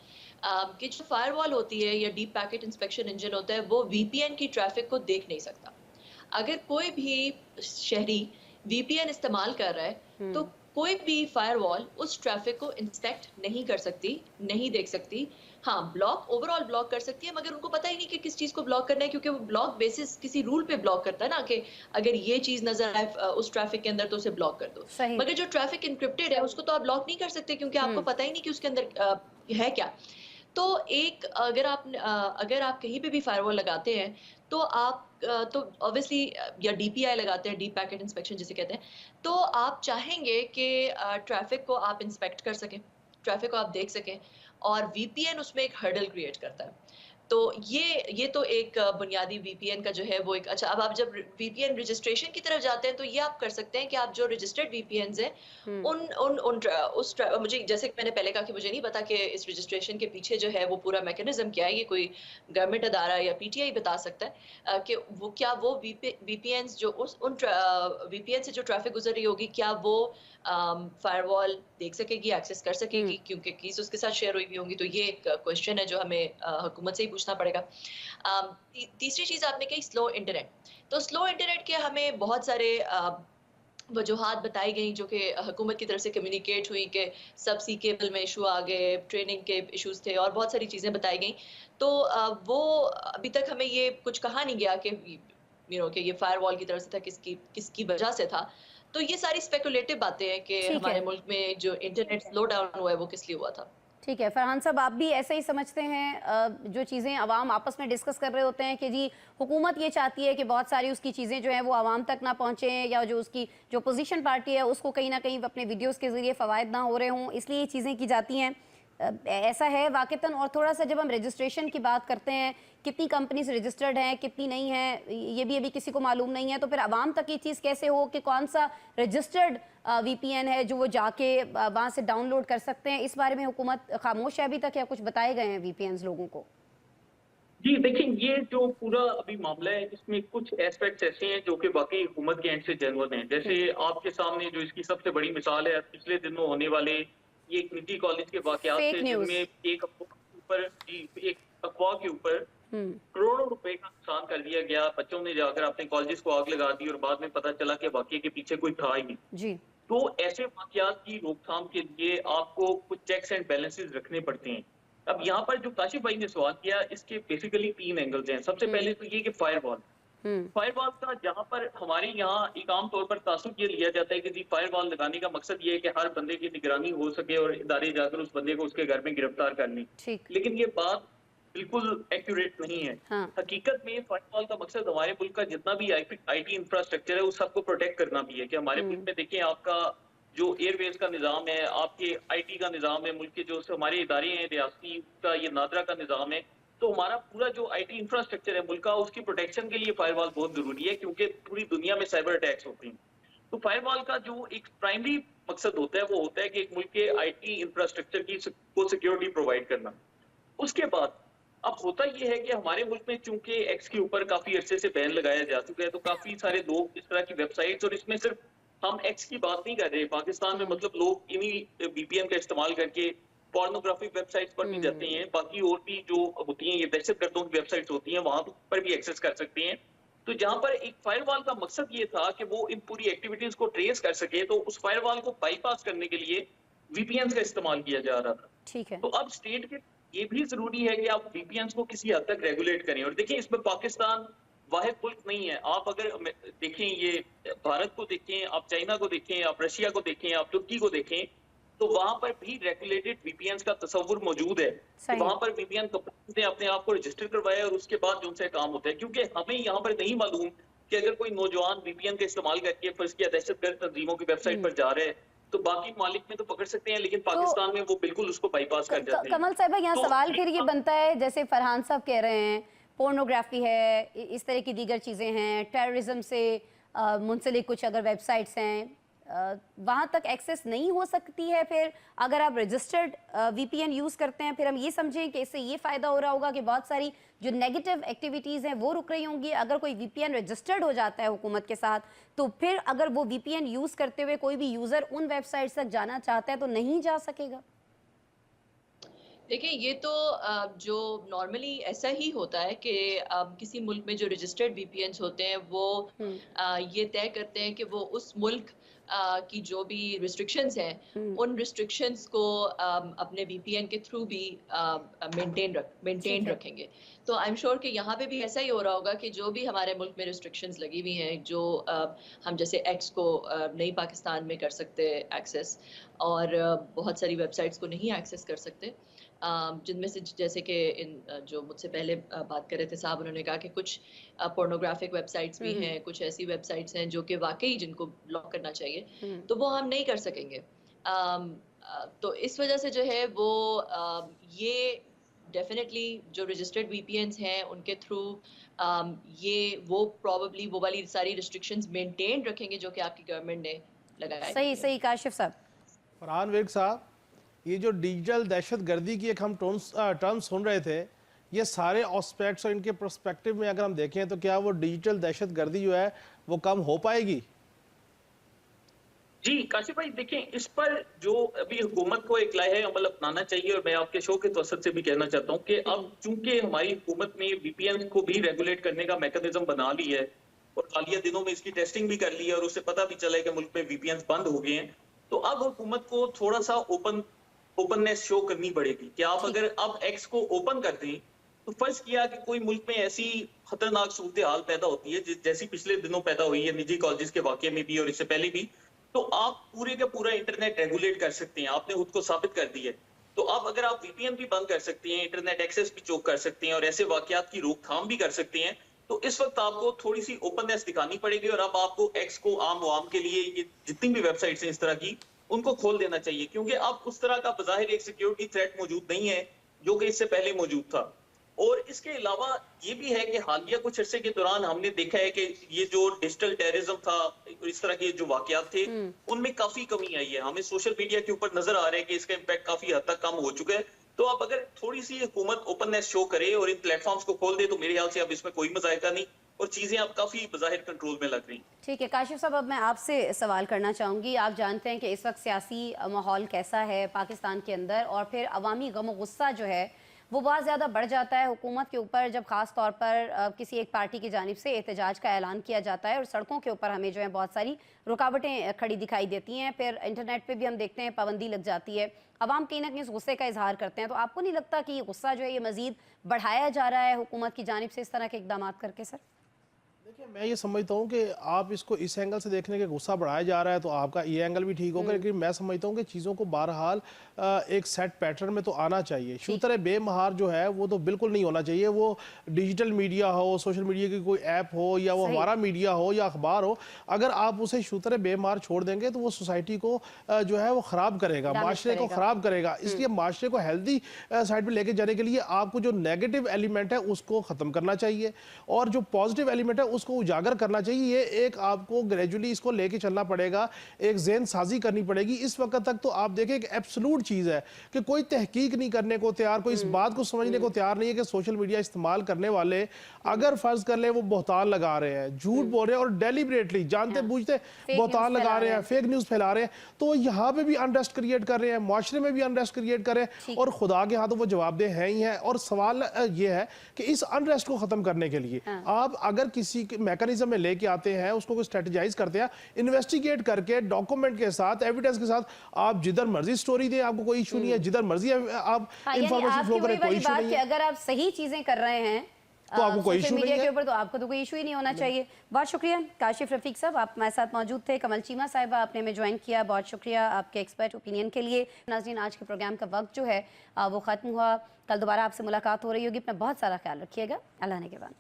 कि जो फायरवॉल होती है या डीप पैकेट इंस्पेक्शन इंजन होता है वो वीपीएन की ट्रैफिक को देख नहीं सकता। अगर कोई भी शहरी वीपीएन इस्तेमाल कर रहा है तो कोई भी फायरवॉल उस ट्रैफिक को इंस्पेक्ट नहीं कर सकती, नहीं देख सकती। हाँ, ब्लॉक ओवरऑल ब्लॉक कर सकती है, मगर उनको पता ही नहीं कि किस चीज को ब्लॉक करना है, क्योंकि वो ब्लॉक बेसिस किसी रूल पे ब्लॉक करता है ना कि अगर ये चीज नजर आए उस ट्रैफिक के अंदर तो उसे ब्लॉक कर दो। मगर जो ट्रैफिक इंक्रिप्टेड है उसको तो आप ब्लॉक नहीं कर सकते क्योंकि आपको पता ही नहीं कि उसके अंदर है क्या। तो एक अगर आप कहीं पे भी फायरवॉल लगाते हैं तो आप तो ऑब्वियसली या डीपीआई लगाते हैं, डीप पैकेट इंस्पेक्शन जिसे कहते हैं, तो आप चाहेंगे कि ट्रैफिक को आप इंस्पेक्ट कर सकें, ट्रैफिक को आप देख सकें, और वीपीएन उसमें एक हर्डल क्रिएट करता है। तो ये तो एक बुनियादी वीपीएन का जो है वो एक अच्छा। अब आप जब वीपीएन रजिस्ट्रेशन की तरफ जाते हैं तो ये आप कर सकते हैं कि आप जो रजिस्टर्ड वीपीएन्स हैं मुझे जैसे कि मैंने पहले कहा कि मुझे नहीं पता कि इस रजिस्ट्रेशन के पीछे जो है वो पूरा मैकेनिज्म क्या है, ये कोई गवर्नमेंट अदारा या पीटीआई बता सकता है कि वो क्या वो वीपीएन्स जो उन वीपीएन से जो ट्रैफिक गुजर रही होगी क्या वो फायरवॉल देख सकेगी, एक्सेस कर सकेगी, क्योंकि कीज उसके साथ शेयर हुई होंगी। तो ये एक क्वेश्चन है जो हमें हुकूमत से ही पूछना पड़ेगा। तीसरी चीज आपने कही स्लो इंटरनेट। तो स्लो इंटरनेट के हमें बहुत सारे वजूहात बताई गई जो कि हुकूमत की तरफ से कम्युनिकेट हुई कि सबसी केबल में इशू आ गए, ट्रेनिंग के इश्यूज थे और बहुत सारी चीज़ें बताई गई। तो वो अभी तक हमें ये कुछ कहा नहीं गया कि कि ये फायरवॉल की तरफ से था, किसकी वजह से था। तो ये सारी स्पेकुलेटिव बातें हैं कि हमारे मुल्क में जो इंटरनेट स्लो डाउन हुआ है वो किस लिए हुआ था। ठीक है फरहान साहब, आप भी ऐसे ही समझते हैं? जो चीज़ें आवाम आपस में डिस्कस कर रहे होते हैं कि जी हुकूमत ये चाहती है कि बहुत सारी उसकी चीज़ें जो हैं वो आवाम तक ना पहुँचें, या जो उसकी जो पोजीशन पार्टी है उसको कहीं ना कहीं अपने वीडियोस के ज़रिए फ़वायद ना हो रहे हों, इसलिए ये चीज़ें की जाती हैं। ऐसा है वाक़तन? और थोड़ा सा जब हम रजिस्ट्रेशन की बात करते हैं, कितनी कंपनीज रजिस्टर्ड हैं, कितनी नहीं हैं, ये भी अभी किसी को मालूम नहीं है। तो फिर आवाम तक ये चीज़ कैसे हो कि कौन सा रजिस्टर्ड वीपीएन है जो वो जाके वहाँ से डाउनलोड कर सकते हैं? इस बारे में हुकूमत खामोश है अभी तक, या कुछ बताए गए हैं वीपीएन लोगों को? जी देखिए, ये जो पूरा अभी मामला है इसमें कुछ एस्पेक्ट्स ऐसे हैं जो कि बाकी हुकूमत के एंड से जेन्युइन हैं। जैसे आपके सामने जो इसकी सबसे बड़ी मिसाल है पिछले दिनों होने वाले ये एक निजी कॉलेज के वाकयात थे जिनमें एक अफवाह के ऊपर करोड़ों रुपए का नुकसान कर दिया गया। बच्चों ने जाकर अपने कॉलेजेस को आग लगा दी और बाद में पता चला कि वाकई के पीछे कोई था ही नहीं। जी। तो ऐसे वाकयात की रोकथाम के लिए आपको कुछ चेक्स एंड बैलेंसेस रखने पड़ते हैं। अब यहाँ पर जो काशिफ भाई ने सवाल किया, इसके बेसिकली 3 एंगल्स हैं। सबसे पहले तो ये कि फायरवॉल का जहाँ पर हमारे यहाँ एक आम तौर पर तासुब ये लिया जाता है कि जी फायरवॉल लगाने का मकसद ये है कि हर बंदे की निगरानी हो सके और इदारे जाकर उस बंदे को उसके घर में गिरफ्तार कर लें। लेकिन ये बात बिल्कुल एक्यूरेट नहीं है। हाँ। हकीकत में फायरवॉल का मकसद हमारे मुल्क का जितना भी आईटी इंफ्रास्ट्रक्चर है उस सबको प्रोटेक्ट करना भी है। कि हमारे मुल्क में देखें, आपका जो एयरवेज का निजाम है, आपके आईटी का निजाम है, मुल्क के जो हमारे इदारे हैं रियासती का, ये नादरा का निजाम है, तो हमारा पूरा जो आईटी इंफ्रास्ट्रक्चर है मुल्क का, उसकी प्रोटेक्शन के लिए फायरवॉल बहुत जरूरी है, क्योंकि पूरी दुनिया में साइबर अटैक्स होते हैं। तो फायरवॉल का जो एक प्राइमरी मकसद होता है वो होता है कि एक मुल्क के आईटी इंफ्रास्ट्रक्चर की को सिक्योरिटी प्रोवाइड करना। उसके बाद अब होता यह है कि हमारे मुल्क में चूंकि एक्स के ऊपर काफी अरसे से बैन लगाया जा चुका है, तो काफी सारे लोग इस तरह की वेबसाइट्स, और इसमें सिर्फ हम एक्स की बात नहीं कर रहे, पाकिस्तान में मतलब लोग इन्हीं वीपीएन का इस्तेमाल करके पोर्नोग्राफिक वेबसाइट्स पर भी जाते हैं, बाकी और भी जो होती हैं ये दहशतगर्दों की वेबसाइट्स होती हैं वहां पर भी एक्सेस कर सकते हैं। तो जहां पर एक फायरवॉल का मकसद ये था कि वो इन पूरी एक्टिविटीज को ट्रेस कर सके, तो उस फायरवॉल को बाईपास करने के लिए वीपीएन का इस्तेमाल किया जा रहा था। ठीक है। तो अब स्टेट के ये भी जरूरी है कि आप वीपीएन को किसी हद तक रेगुलेट करें। और देखिए, इसमें पाकिस्तान वाहिद मुल्क नहीं है। आप अगर देखें, ये भारत को देखें, आप चाइना को देखें, आप रशिया को देखें, आप तुर्की को देखें, तो वहां पर भी रेगुलेटेड वीपीएन का तस्वुर मौजूद है। तो वहां पर वीपीएन कंपनी ने अपने आप को रजिस्टर करवाया और उसके बाद जो उनसे काम होता है, क्योंकि हमें यहाँ पर नहीं मालूम कि अगर कोई नौजवान वीपीएन का इस्तेमाल करके फर्ज किया दहशतगर्द तंजीमों की वेबसाइट पर जा रहे हैं, तो बाकी मालिक में तो पकड़ सकते हैं, लेकिन पाकिस्तान में वो बिल्कुल उसको बाईपास कर जाते हैं। कमल साहब, यहाँ सवाल फिर ये बनता है, जैसे फरहान साहब कह रहे हैं पोर्नोग्राफी है, इस तरह की दीगर चीज़ें हैं, टेररिज्म से मुंसलिक कुछ अगर वेबसाइट्स हैं, वहाँ तक एक्सेस नहीं हो सकती है। फिर अगर आप रजिस्टर्ड वीपीएन यूज़ करते हैं, फिर हम ये समझें कि इससे ये फ़ायदा हो रहा होगा कि बहुत सारी जो नेगेटिव एक्टिविटीज़ हैं वो रुक रही होंगी। अगर कोई वीपीएन रजिस्टर्ड हो जाता है हुकूमत के साथ, तो फिर अगर वो वीपीएन यूज़ करते हुए कोई भी यूज़र उन वेबसाइट्स तक जाना चाहता है तो नहीं जा सकेगा। देखिए, ये तो जो नॉर्मली ऐसा ही होता है कि किसी मुल्क में जो रजिस्टर्ड वीपीएन्स होते हैं वो ये तय करते हैं कि वो उस मुल्क की जो भी रिस्ट्रिक्शंस हैं उन रिस्ट्रिक्शंस को अपने वीपीएन के थ्रू भी मेंटेन रखेंगे। तो आई एम श्योर कि यहाँ पे भी ऐसा ही हो रहा होगा कि जो भी हमारे मुल्क में रिस्ट्रिक्शंस लगी हुई हैं, जो हम जैसे एक्स को नहीं पाकिस्तान में कर सकते एक्सेस, और बहुत सारी वेबसाइट्स को नहीं एक्सेस कर सकते, जिनमें से जैसे कि जो मुझसे पहले बात कर रहे थे साहब, उन्होंने कहा कि कुछ पोर्नोग्राफिक वेबसाइट्स भी हैं, कुछ ऐसी वेबसाइट्स हैं जो कि वाकई जिनको ब्लॉक करना चाहिए, तो वो हम नहीं कर सकेंगे। तो इस वजह से जो है वो ये डेफिनेटली जो रजिस्टर्ड वीपीएन्स हैं उनके थ्रू ये वो प्रोबेबली वो वाली सारी रिस्ट्रिक्शंस मेंटेन रखेंगे जो कि आपकी गवर्नमेंट ने लगाया। सही काशिफ साहब। फरहान वेग साहब, ये जो डिजिटल दहशतगर्दी की एक हम टर्म सुन रहे थे, ये सारे एस्पेक्ट्स और इनके पर्सपेक्टिव में अगर हम देखें तो क्या वो डिजिटल दहशतगर्दी जो है वो कम हो पाएगी? जी काशिफ भाई, देखें, इस पर जो अभी हुकूमत को एक लाहे अमल अपनाना चाहिए, और मैं आपके शो के तवसत से भी कहना चाहता हूँ कि अब चूंकि हमारी हुकूमत ने वीपीएन को भी रेगुलेट करने का मैकेनिज्म बना ली है और हालिया दिनों में इसकी टेस्टिंग भी कर ली है और उससे पता भी चला है कि मुल्क में वीपीएन बंद हो गए हैं, तो अब हुकूमत को थोड़ा सा ओपननेस शो करनी पड़ेगी कि आप अगर अब एक्स को ओपन कर दें, तो फर्ज किया कि कोई मुल्क में ऐसी खतरनाक सूरत हाल पैदा होती है जैसी पिछले दिनों पैदा हुई है निजी कॉलेजेस के वाकये में भी और इससे पहले भी, तो आप पूरे का पूरा इंटरनेट रेगुलेट कर सकते हैं। आपने खुद को साबित कर दी है। तो अब अगर आप वीपीएन भी बंद कर सकते हैं, इंटरनेट एक्सेस भी चोक कर सकते हैं और ऐसे वाकयात की रोकथाम भी कर सकते हैं, तो इस वक्त आपको थोड़ी सी ओपननेस दिखानी पड़ेगी और अब आपको एक्स को आम के लिए ये जितनी भी वेबसाइट्स हैं इस तरह की, उनको खोल देना चाहिए, क्योंकि अब उस तरह का बज़ाहिर एक सिक्योरिटी थ्रेट मौजूद नहीं है जो कि इससे पहले मौजूद था। और इसके अलावा ये भी है कि हालिया कुछ अरसे के दौरान हमने देखा है कि ये जो डिजिटल टेररिज्म था, इस तरह के जो वाकयात थे, उनमें काफी कमी आई है। हमें सोशल मीडिया के ऊपर नजर आ रहा है कि इसका इम्पैक्ट काफी हद तक कम हो चुका है। तो अब अगर थोड़ी सी हुकूमत ओपननेस शो करे और इन प्लेटफॉर्म्स को खोल दे, तो मेरे ख्याल से अब इसमें कोई मजायका नहीं और चीजें अब काफी बज़ाहिर कंट्रोल में लग रही। ठीक है काशिफ साहब, अब मैं आपसे सवाल करना चाहूँगी। आप जानते हैं कि इस वक्त सियासी माहौल कैसा है पाकिस्तान के अंदर, और फिर अवामी गम गुस्सा जो है वो बहुत ज़्यादा बढ़ जाता है हुकूमत के ऊपर जब ख़ास तौर पर किसी एक पार्टी की जानिब से एहतजाज का ऐलान किया जाता है और सड़कों के ऊपर हमें जो है बहुत सारी रुकावटें खड़ी दिखाई देती हैं। फिर इंटरनेट पे भी हम देखते हैं पाबंदी लग जाती है, अवाम कहीं ना कहीं उस गुस्से का इजहार करते हैं। तो आपको नहीं लगता कि ये गुस्सा जो है ये मज़ीद बढ़ाया जा रहा है हुकूमत की जानिब से इस तरह के इकदाम करके? सर देखिए, मैं ये समझता हूँ कि आप इसको इस एंगल से देखने के गुस्सा बढ़ाया जा रहा है तो आपका ये एंगल भी ठीक होगा, लेकिन मैं समझता हूँ कि चीज़ों को बहरहाल एक सेट पैटर्न में तो आना चाहिए। शूतर बेमहार जो है वो तो बिल्कुल नहीं होना चाहिए। वो डिजिटल मीडिया हो, सोशल मीडिया की कोई ऐप हो, या वो हमारा मीडिया हो या अखबार हो, अगर आप उसे शूतर बेमहार छोड़ देंगे तो वो सोसाइटी को जो है वो ख़राब करेगा, माशरे को ख़राब करेगा। इसलिए माशरे को हेल्दी साइड पर लेके जाने के लिए आपको जो नेगेटिव एलिमेंट है उसको ख़त्म करना चाहिए और जो पॉजिटिव एलिमेंट है उसको उजागर करना चाहिए। ये एक आपको ग्रेजुअली इसको लेके चलना पड़ेगा, एक ज़हन साजी करनी पड़ेगी। इस वक्त तक तो आप देखें एक एब्सोल्यूट चीज़ है कि कोई तहकीक नहीं करने को तैयार, कोई इस बात को समझने को तैयार नहीं है कि सोशल मीडिया इस्तेमाल करने वाले अगर फर्ज कर ले वो बहतान लगा रहे हैं, झूठ बोल रहे हैं और डेलिबरेटली जानते बूझते बहतान लगा रहे हैं, फेक न्यूज़ फैला रहे हैं, तो यहाँ पे भी अनरेस्ट क्रिएट कर रहे हैं, माशरे में भी अनरेस्ट क्रिएट कर रहे हैं और खुदा के हाथों वो जवाबदेह हैं ही हैं। और सवाल ये है कि इस अनरेस्ट को ख़त्म करने के लिए आप अगर किसी मैकेनिज्म में लेके आते हैं, उसको स्ट्रेटेजाइज करते हैं, इन्वेस्टिगेट करके डॉक्यूमेंट के साथ, एविडेंस के साथ, आप जिधर मर्जी स्टोरी दें, आपको कोई इशू नहीं है, जिधर मर्जी आप इंफॉर्मेशन फ्लो करें, कोई इशू नहीं है। अगर आप सही चीजें कर रहे हैं तो आपको कोई इशू नहीं है के ऊपर, तो आपको तो कोई इशू ही नहीं होना चाहिए। बहुत शुक्रिया काशिफ रफीक साहब, आप हमारे साथ मौजूद थे। कमल चीमा साहिबा, आपने हमें ज्वाइन किया, बहुत शुक्रिया आपके एक्सपर्ट ओपिनियन के लिए। नाज़रीन, आज के प्रोग्राम का वक्त जो है वो ख़त्म हुआ। कल दोबारा आपसे मुलाकात हो रही होगी। अपना बहुत सारा ख्याल रखिएगा। अल्लाह ने के बाद।